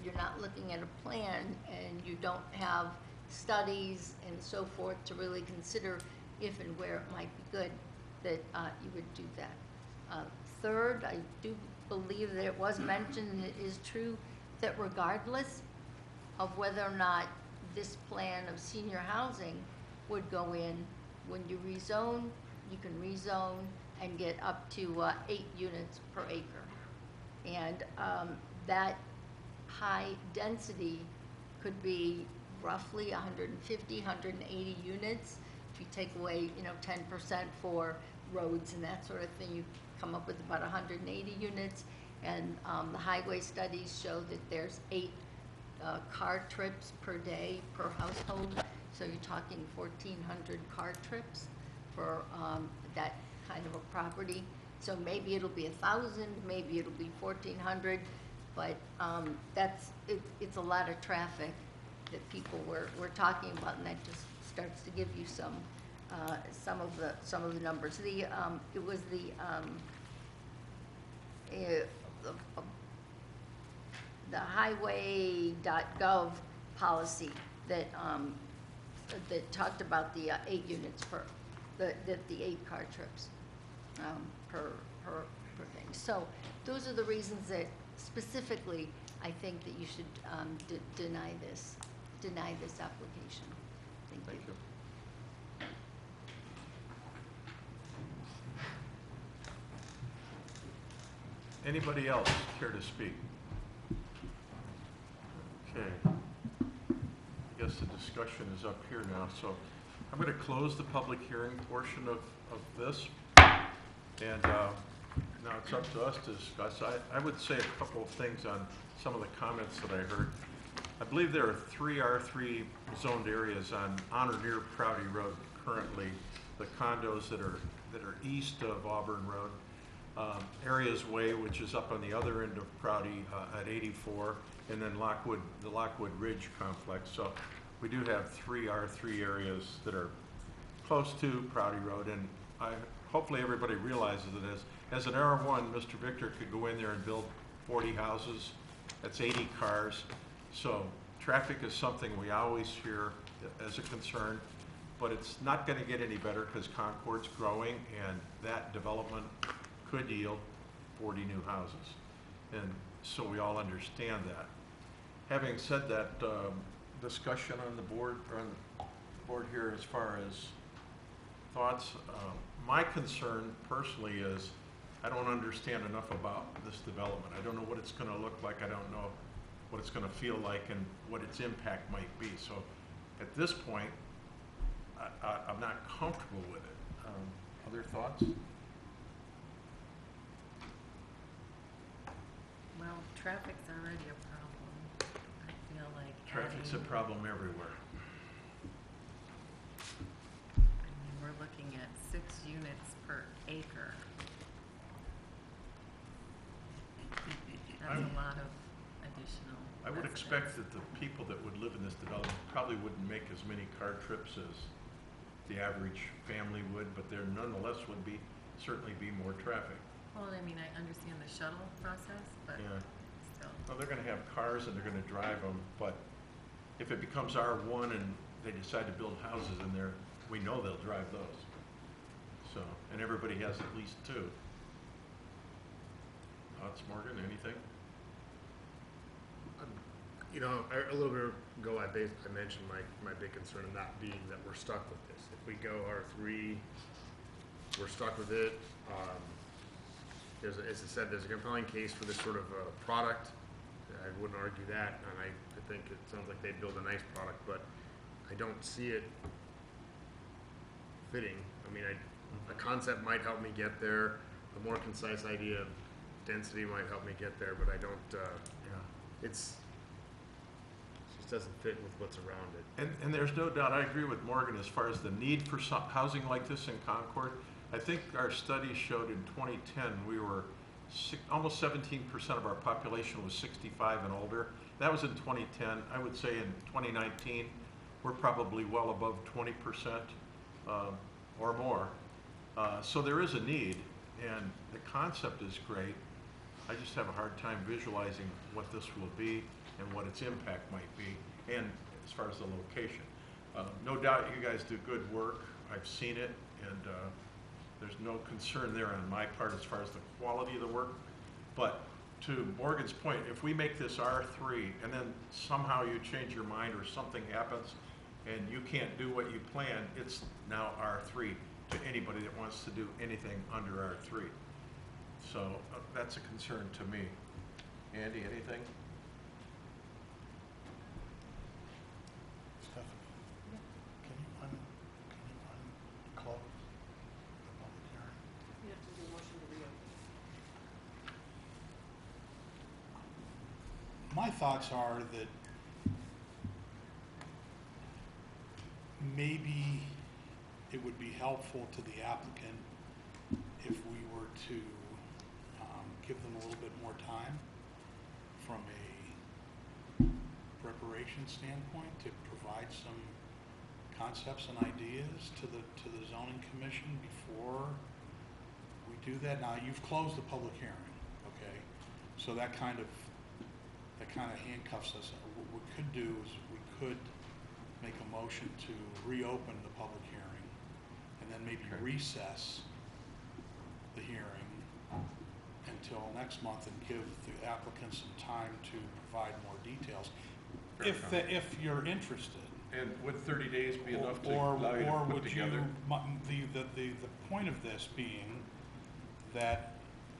you're not looking at a plan and you don't have studies and so forth to really consider if and where it might be good, that you would do that. Third, I do believe that it was mentioned, and it is true, that regardless of whether or not this plan of senior housing would go in, when you rezone, you can rezone and get up to 8 units per acre. And that high density could be roughly 150, 180 units. If you take away, 10% for roads and that sort of thing, you come up with about 180 units. And the highway studies show that there's 8 car trips per day per household. So you're talking 1,400 car trips for that kind of a property. So maybe it'll be 1,000, maybe it'll be 1,400, but it's a lot of traffic that people were talking about, and that just starts to give you some of the numbers. It was the highway.gov policy that talked about the 8 units the 8 car trips per thing. So those are the reasons that specifically I think that you should deny this application. Thank you. Anybody else care to speak? Okay. I guess the discussion is up here now, so I'm going to close the public hearing portion of this. And now it's up to us to discuss. I would say a couple of things on some of the comments that I heard. I believe there are 3 R3 zoned areas on or near Prouty Road currently. The condos that are east of Auburn Road. Areas Way, which is up on the other end of Prouty at 84, and then the Lockwood Ridge complex. So we do have 3 R3 areas that are close to Prouty Road, and hopefully everybody realizes that as an R1, Mr. Victor could go in there and build 40 houses. That's 80 cars. So traffic is something we always hear as a concern, but it's not going to get any better because Concord's growing, and that development could yield 40 new houses. And so we all understand that. Having said that, discussion on the board here as far as thoughts, my concern personally is I don't understand enough about this development. I don't know what it's going to look like. I don't know what it's going to feel like and what its impact might be. So at this point, I'm not comfortable with it. Other thoughts? Well, traffic's already a problem. I feel like Traffic's a problem everywhere. I mean, we're looking at 6 units per acre. That's a lot of additional. I would expect that the people that would live in this development probably wouldn't make as many car trips as the average family would, but there nonetheless would certainly be more traffic. Well, I mean, I understand the shuttle process, but Yeah. still. Well, they're gonna have cars and they're gonna drive them, but if it becomes R1 and they decide to build houses in there, we know they'll drive those. So, and everybody has at least 2. Thoughts, Morgan, anything? A little bit ago, I mentioned my big concern of not being that we're stuck with this. If we go R3, we're stuck with it. As I said, there's a compelling case for this sort of product. I wouldn't argue that, and I think it sounds like they'd build a nice product, but I don't see it fitting. I mean, a concept might help me get there. A more concise idea of density might help me get there, but I don't. It just doesn't fit with what's around it. And there's no doubt, I agree with Morgan as far as the need for housing like this in Concord. I think our study showed in 2010 we were almost 17% of our population was 65 and older. That was in 2010. I would say in 2019 we're probably well above 20% or more. So there is a need, and the concept is great. I just have a hard time visualizing what this will be and what its impact might be, and as far as the location. No doubt you guys do good work. I've seen it, and there's no concern there on my part as far as the quality of the work. But to Morgan's point, if we make this R3 and then somehow you change your mind or something happens and you can't do what you planned, it's now R3 to anybody that wants to do anything under R3. So that's a concern to me. Andy, anything? my thoughts are that maybe it would be helpful to the applicant if we were to give them a little bit more time from a preparation standpoint to provide some concepts and ideas to the zoning commission before we do that. Now, you've closed the public hearing, okay? So that kind of handcuffs us. What we could do is we could make a motion to reopen the public hearing and then maybe recess the hearing until next month and give the applicant some time to provide more details. If you're interested. And would 30 days be enough to Or allow you to put would you, together? the point of this being that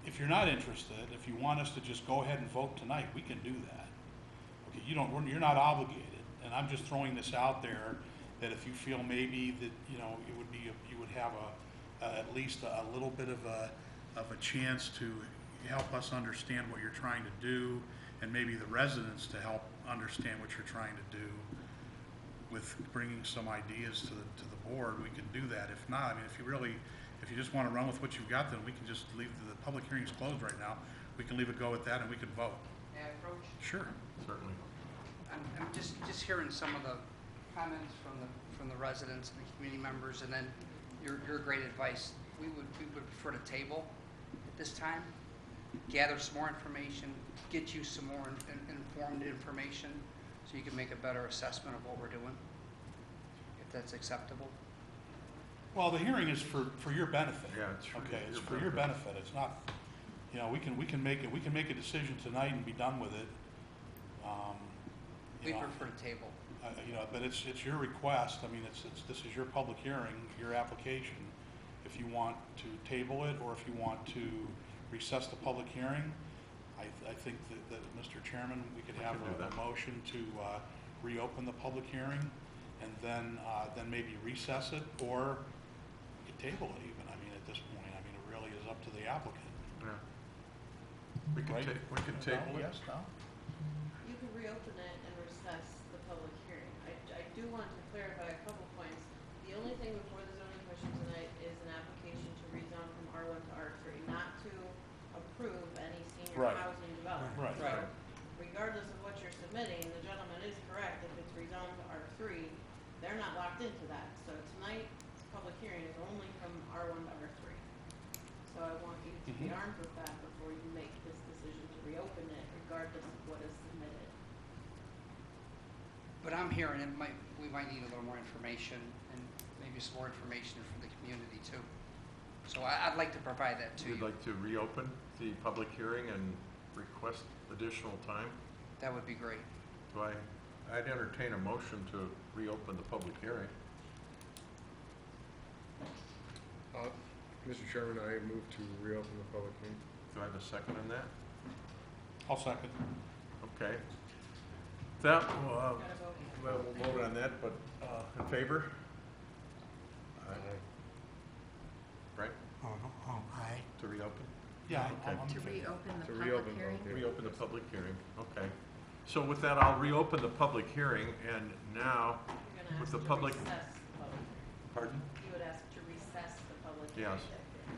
if you're not interested, if you want us to just go ahead and vote tonight, we can do that. Okay, you're not obligated, and I'm just throwing this out there that if you feel maybe that, you know, it would be, you would have at least a little bit of a chance to help us understand what you're trying to do, and maybe the residents to help understand what you're trying to do with bringing some ideas to the board, we can do that. If not, I mean, if you just want to run with what you've got, then we can just leave, the public hearing's closed right now. We can leave it go at that and we can vote. May I approach? Sure. Certainly. I'm just hearing some of the comments from the residents and the community members, and then your great advice. We would prefer to table at this time, gather some more information, get you some more informed information, so you can make a better assessment of what we're doing, if that's acceptable. Well, the hearing is for your benefit. Yeah, it's for okay. your It's for your benefit. It's not, you know, we can make a decision tonight and be done with it. We prefer to table. You know, but it's your request. I mean, this is your public hearing, your application. If you want to table it, or if you want to recess the public hearing, I think that Mr. Chairman, we could have a motion to reopen the public hearing, and then maybe recess it, or you could table it even. I mean, at this point, I mean, it really is up to the applicant. Yeah. We can Right? table it. Yes, no? You can reopen it and recess the public hearing. I do want to clarify a couple points. The only thing before the zoning commission tonight is an application to rezone from R1 to R3, not to approve any senior Right. housing development. Right. So regardless of what you're submitting, the gentleman is correct. If it's rezoned to R3, they're not locked into that. So tonight's public hearing is only from R1 to R3. So I want you to be armed with that before you make this decision to reopen it, regardless of what is submitted. But I'm hearing we might need a little more information, and maybe some more information for the community too. So I'd like to provide that to You'd you. like to reopen the public hearing and request additional time? That would be great. I'd entertain a motion to reopen the public hearing. Mr. Chairman, I move to reopen the public hearing. Do I have a second on that? I'll second. Okay. That, Gotta vote. we'll vote on that, but in favor? Right, Aye. to reopen? Yeah. Okay. I'm To in favor. reopen the To public reopen, hearing? okay. Reopen the public hearing, okay. So with that, I'll reopen the public hearing, and now, You're gonna with ask the to public, recess the public hearing. pardon? You would ask to recess the public hearing.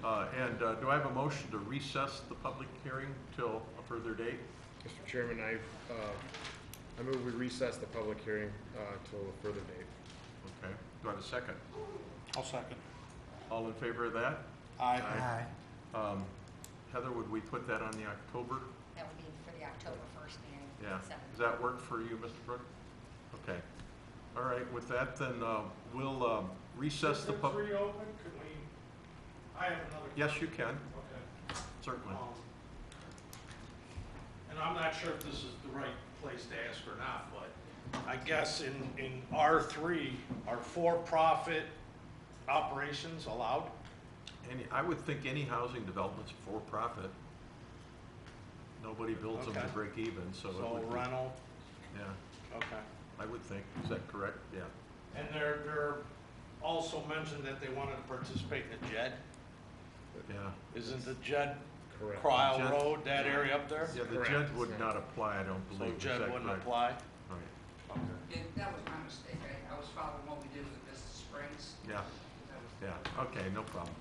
Yes. And do I have a motion to recess the public hearing till a further date? Mr. Chairman, I move we recess the public hearing till a further date. Okay. Do I have a second? I'll second. All in favor of that? Aye. Aye. Heather, would we put that on the October? That would be for the October 1st meeting. Yeah. 7th. Does that work for you, Mr. Brook? Okay. All right, with that, then we'll recess the public. reopen, could we, I have another. Yes, you can, Okay. certainly. And I'm not sure if this is the right place to ask or not, but I guess in R3, are for-profit operations allowed? I would think any housing development's for profit. Nobody builds them to Okay. break even, so it So would be. rental, Yeah, okay. I would think. Is that correct? Yeah. And they're also mentioned that they wanted to participate in the JED. Yeah. Isn't the JED Correct. Cryle Jed- Road, that area up there? Yeah, the Correct. JED would not apply, I don't So believe. Is JED that wouldn't correct? apply? Right, Okay. That was my mistake. I was following what we did with this Springs. yeah, That was- yeah, okay, no problem.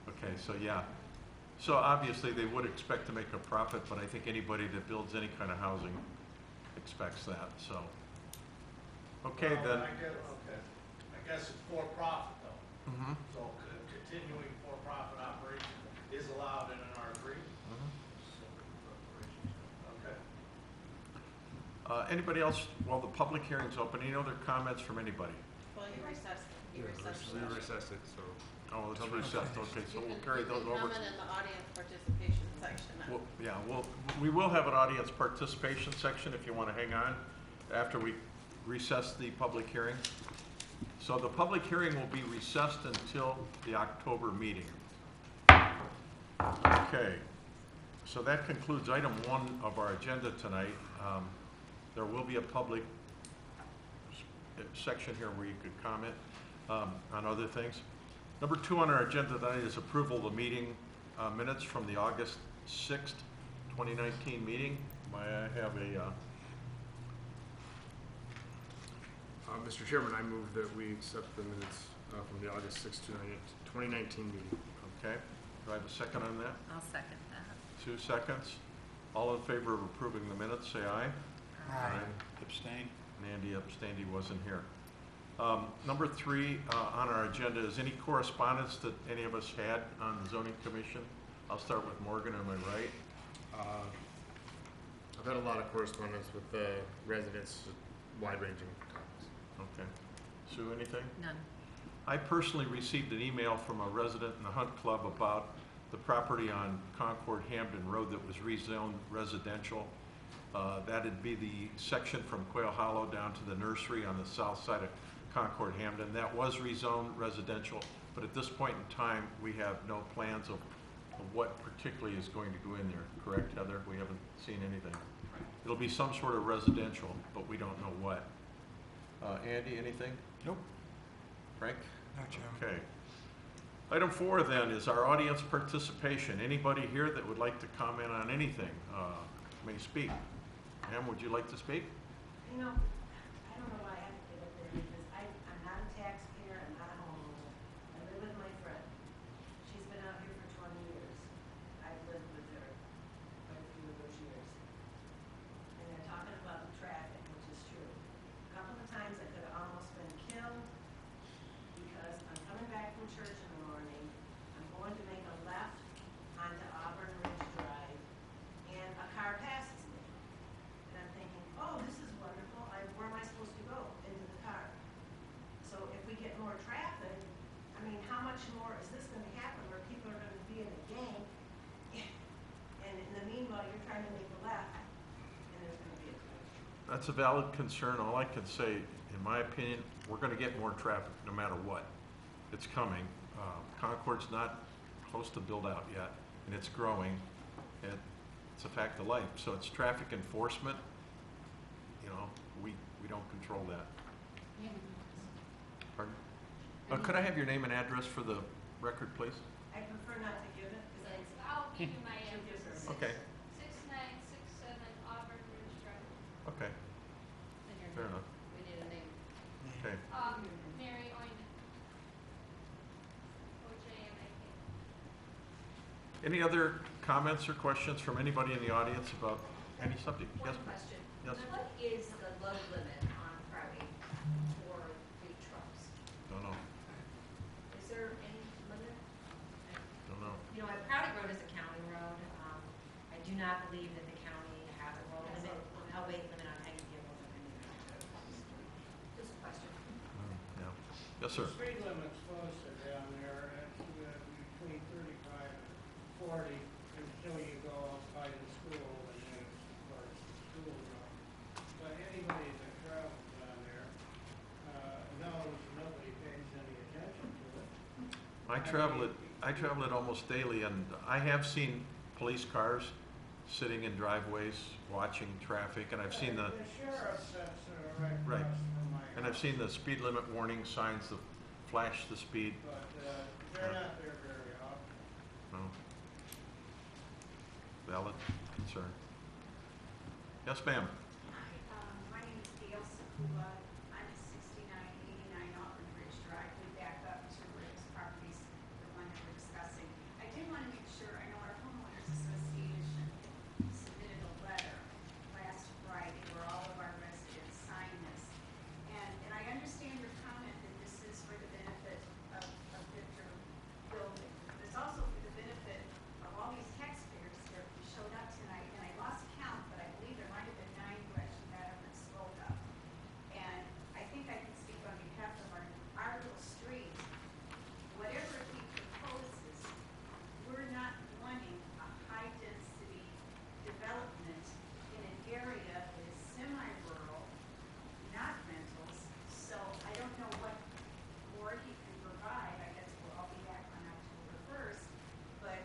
Okay, so yeah. So obviously, they would expect to make a profit, but I think anybody that builds any kind of housing expects that, so. Okay, Well, then. I guess it's for profit though. Mhm, So continuing for-profit operation is allowed in an R3? mhm. Okay. Anybody else, while the public hearing's open, any other comments from anybody? Well, you recessed it, you recessed We it. recessed it, so. Oh, it's recessed, okay, so we'll carry You those can over. comment in the audience participation section. Well, yeah, we will have an audience participation section if you want to hang on after we recess the public hearing. So the public hearing will be recessed until the October meeting. Okay, so that concludes item 1 of our agenda tonight. There will be a public section here where you could comment on other things. Number 2 on our agenda tonight is approval of the meeting minutes from the August 6th, 2019 meeting. May I have a, Mr. Chairman, I move that we accept the minutes from the August 6th, 2019 meeting. okay, do I have a second on that? I'll second that. 2 seconds. All in favor of approving the minutes, say aye. Abstain? Andy abstained, he wasn't here. Number 3 on our agenda is any correspondence that any of us had on the zoning commission? I'll start with Morgan, am I right? I've had a lot of correspondence with the residents, wide-ranging topics. Okay. Sue, anything? None. I personally received an email from a resident in the Hunt Club about the property on Concord Hampton Road that was rezoned residential. That'd be the section from Quail Hollow down to the nursery on the south side of Concord Hampton. That was rezoned residential, but at this point in time, we have no plans of what particularly is going to go in there. Correct, Heather? We haven't seen anything. It'll be some sort of residential, but we don't know what. Andy, anything? Nope. Frank? No, Chairman. Okay. Item 4 then is our audience participation. Anybody here that would like to comment on anything may speak. Pam, would you like to speak? You know, I don't know why I have to get up there because I'm not a taxpayer, I'm not a homeowner. I live with my friend. She's been out here for 20 years. I've lived with her quite a few of those years. And they're talking about the traffic, which is true. A couple of times I could have almost been killed because I'm coming back from church in the morning. I'm going to make a left onto Auburn Ridge Drive and a car passes me. And I'm thinking, oh, this is wonderful. Where am I supposed to go? Into the car. So if we get more traffic, I mean, how much more is this going to happen where people are going to be in a gang? And in the meanwhile, you're trying to make a left and there's going to be a crash. That's a valid concern. All I can say, in my opinion, we're going to get more traffic no matter what. It's coming. Concord's not close to build out yet, and it's growing. It's a fact of life. So it's traffic enforcement. You know, we don't control that. Pardon? Could I have your name and address for the record, please? I prefer not to give it because I'll give you my address. Okay. 6967 Auburn Ridge Drive. Okay. And your Fair name. enough. We need a name. Okay. Mary Oyman. OJMAK. Any other comments or questions from anybody in the audience about any subject? Yes? One question. Yes. What is the load limit on Prouty for food trucks? Don't know. Is there any limit? Don't know. You know, Prouty Road is a county road. I do not believe that the county has a road limit, a weight limit on any vehicles of any kind. Just a question. Yeah. Yes, sir. The speed limit's posted down there at between 35 and 40 until you go outside of school, and then it's, of course, the school zone. But anybody that travels down there knows nobody pays any attention to it. I travel it almost daily, and I have seen police cars sitting in driveways watching traffic, and I've seen the sheriff sits right right, across from my and I've seen the speed limit warning signs that flash the speed. but they're not there very often. No. valid concern. Yes, ma'am. My name is Gail Sekula. I'm at 6989 Auburn Ridge Drive. We back up to where this property's the one that we're discussing. I did want to make sure, I know our homeowners association submitted a letter last Friday where all of our residents signed this. And I understand your comment that this is for the benefit of Victor Building. But it's also for the benefit of all these taxpayers that showed up tonight. And I lost count, but I believe there might have been 9 who actually got up and spoke up. And I think I can speak on behalf of our little street. Whatever he proposes, we're not wanting a high-density development in an area that is semi-rural, not rentals. So I don't know what more he can provide. I guess we'll all be back on October 1st. But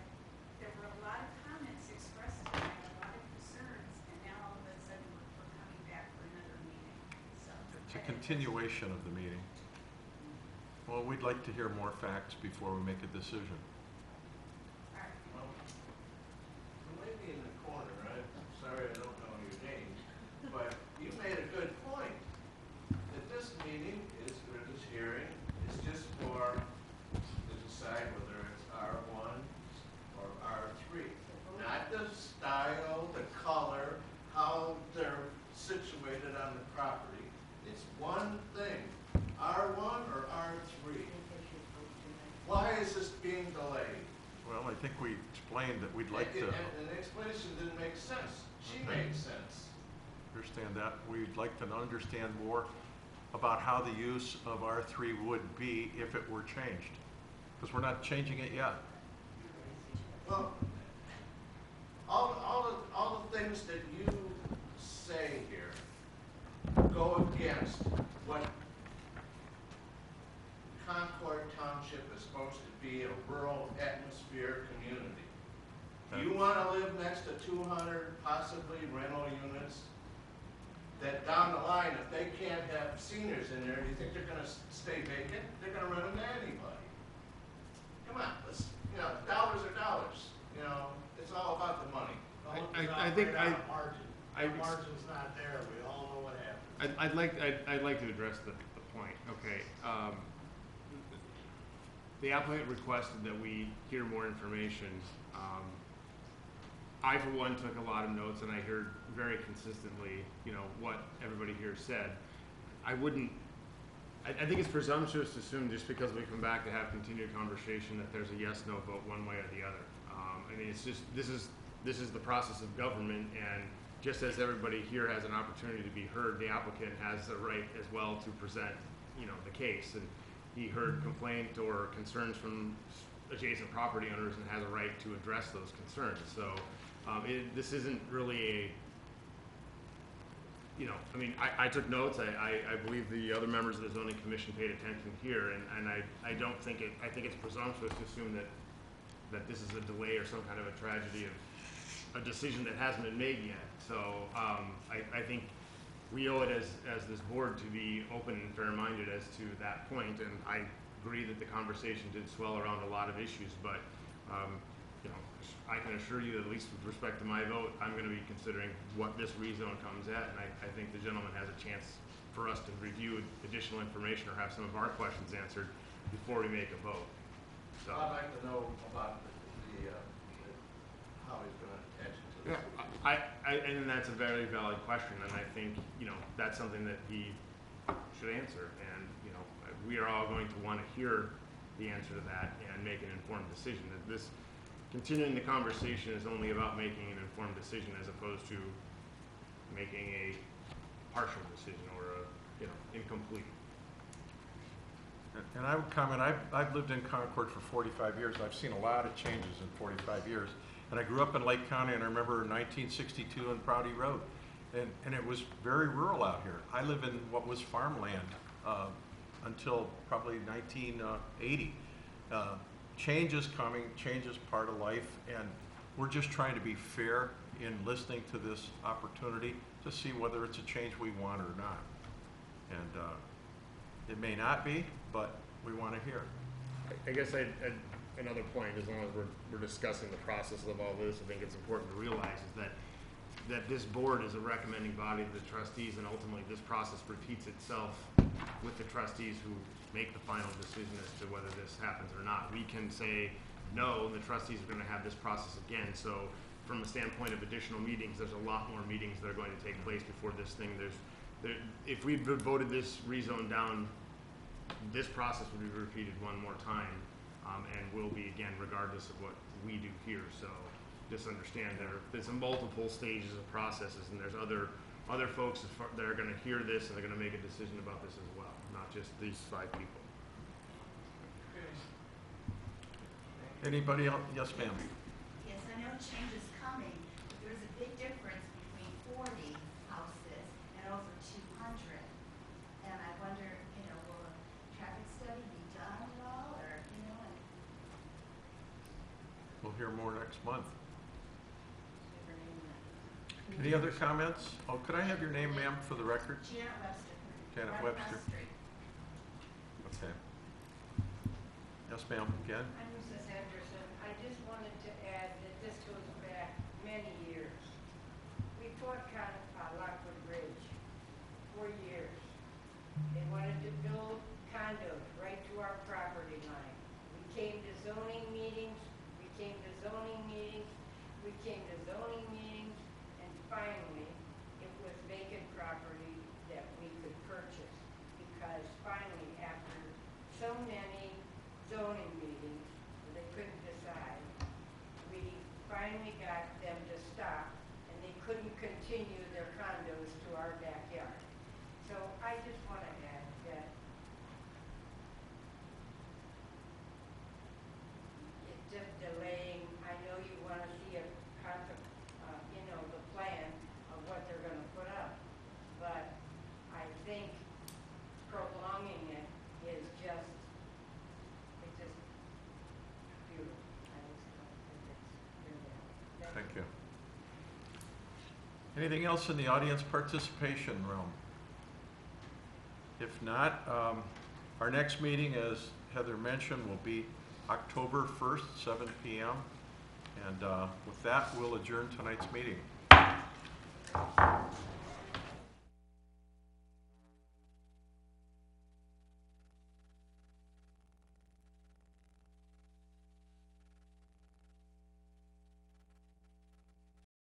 there were a lot of comments expressed tonight, a lot of concerns, and now all of a sudden we're coming back for another meeting. So It's a continuation of the meeting. Well, we'd like to hear more facts before we make a decision. all right. Well, the lady in the corner, I'm sorry I don't know your name, but you made a good point. That this meeting is, or this hearing, is just to decide whether it's R1 or R3. Not the style, the color, how they're situated on the property. It's one thing, R1 or R3. Why is this being delayed? Well, I think we explained that we'd like to And the explanation didn't make sense. She Okay. made sense. understand that. We'd like to understand more about how the use of R3 would be if it were changed. Because we're not changing it yet. Well, all the things that you say here go against what Concord Township is supposed to be, a rural atmosphere community. You want to live next to 200 possibly rental units that down the line, if they can't have seniors in there, do you think they're going to stay vacant? They're going to rent them to anybody. Come on, let's, dollars are dollars. It's all about the money. I think The margin's not there, we all know what happened. I'd like to address the point. Okay. The applicant requested that we hear more information. I, for one, took a lot of notes, and I heard very consistently, what everybody here said. I think it's presumptuous to assume just because we come back to have continued conversation that there's a yes/no vote one way or the other. It's just, this is the process of government, and just as everybody here has an opportunity to be heard, the applicant has a right as well to present, the case. And he heard complaint or concerns from adjacent property owners and has a right to address those concerns. So this isn't really I took notes. I believe the other members of the zoning commission paid attention here, and I don't think I think it's presumptuous to assume that this is a delay or some kind of a tragedy of a decision that hasn't been made yet. So I think we owe it as this board to be open and fair-minded as to that point, and I agree that the conversation did swell around a lot of issues, but I can assure you that at least with respect to my vote, I'm going to be considering what this rezone comes at, and I think the gentleman has a chance for us to review additional information or have some of our questions answered before we make a vote. So I'd like to know about how he's going to attach it to this. yeah, and that's a very valid question, and I think that's something that he should answer, and we are all going to want to hear the answer to that and make an informed decision. That this continuing the conversation is only about making an informed decision as opposed to making a partial decision or incomplete. And I would comment, I've lived in Concord for 45 years. I've seen a lot of changes in 45 years. And I grew up in Lake County, and I remember 1962 on Prouty Road. And it was very rural out here. I live in what was farmland until probably 1980. Change is coming, change is part of life, and we're just trying to be fair in listening to this opportunity to see whether it's a change we want or not. And it may not be, but we want to hear. I guess another point, as long as we're discussing the process of all this, I think it's important to realize is that this board is a recommending body of the trustees, and ultimately this process repeats itself with the trustees who make the final decision as to whether this happens or not. We can say no, and the trustees are gonna have this process again, so from a standpoint of additional meetings, there's a lot more meetings that are going to take place before this thing, if we voted this rezone down, this process would be repeated one more time, and will be again regardless of what we do here, so just understand there's multiple stages of processes, and there's other folks that are gonna hear this and they're gonna make a decision about this as well, not just these 5 people. Anybody else? Yes, ma'am. Yes, I know change is coming, but there's a big difference between 40 houses and over 200. And I wonder, will a traffic study be done at all, or, and We'll hear more next month. Any other comments? Oh, could I have your name, ma'am, for the record? Janet Webster. Janet right Webster. across the street. Okay. Yes, ma'am, again? I'm Mrs. Henderson. I just wanted to add that this goes back many years. We fought Lockwood Ridge for years. They wanted to build condos right to our property line. We came to zoning meetings, we came to zoning meetings, we came to zoning meetings, and finally, it was vacant property that we could purchase. Because finally, after so many zoning meetings, they couldn't decide, we finally got them to stop, and they couldn't continue their condos to our backyard. So I just want to add that it's just delaying. I know you want to see the plan of what they're going to put up, but I think prolonging it is just, it's just beautiful. I just don't think it's really. Thank you. Anything else in the audience participation realm? If not, our next meeting, as Heather mentioned, will be October 1st, 7 p.m. And with that, we'll adjourn tonight's meeting.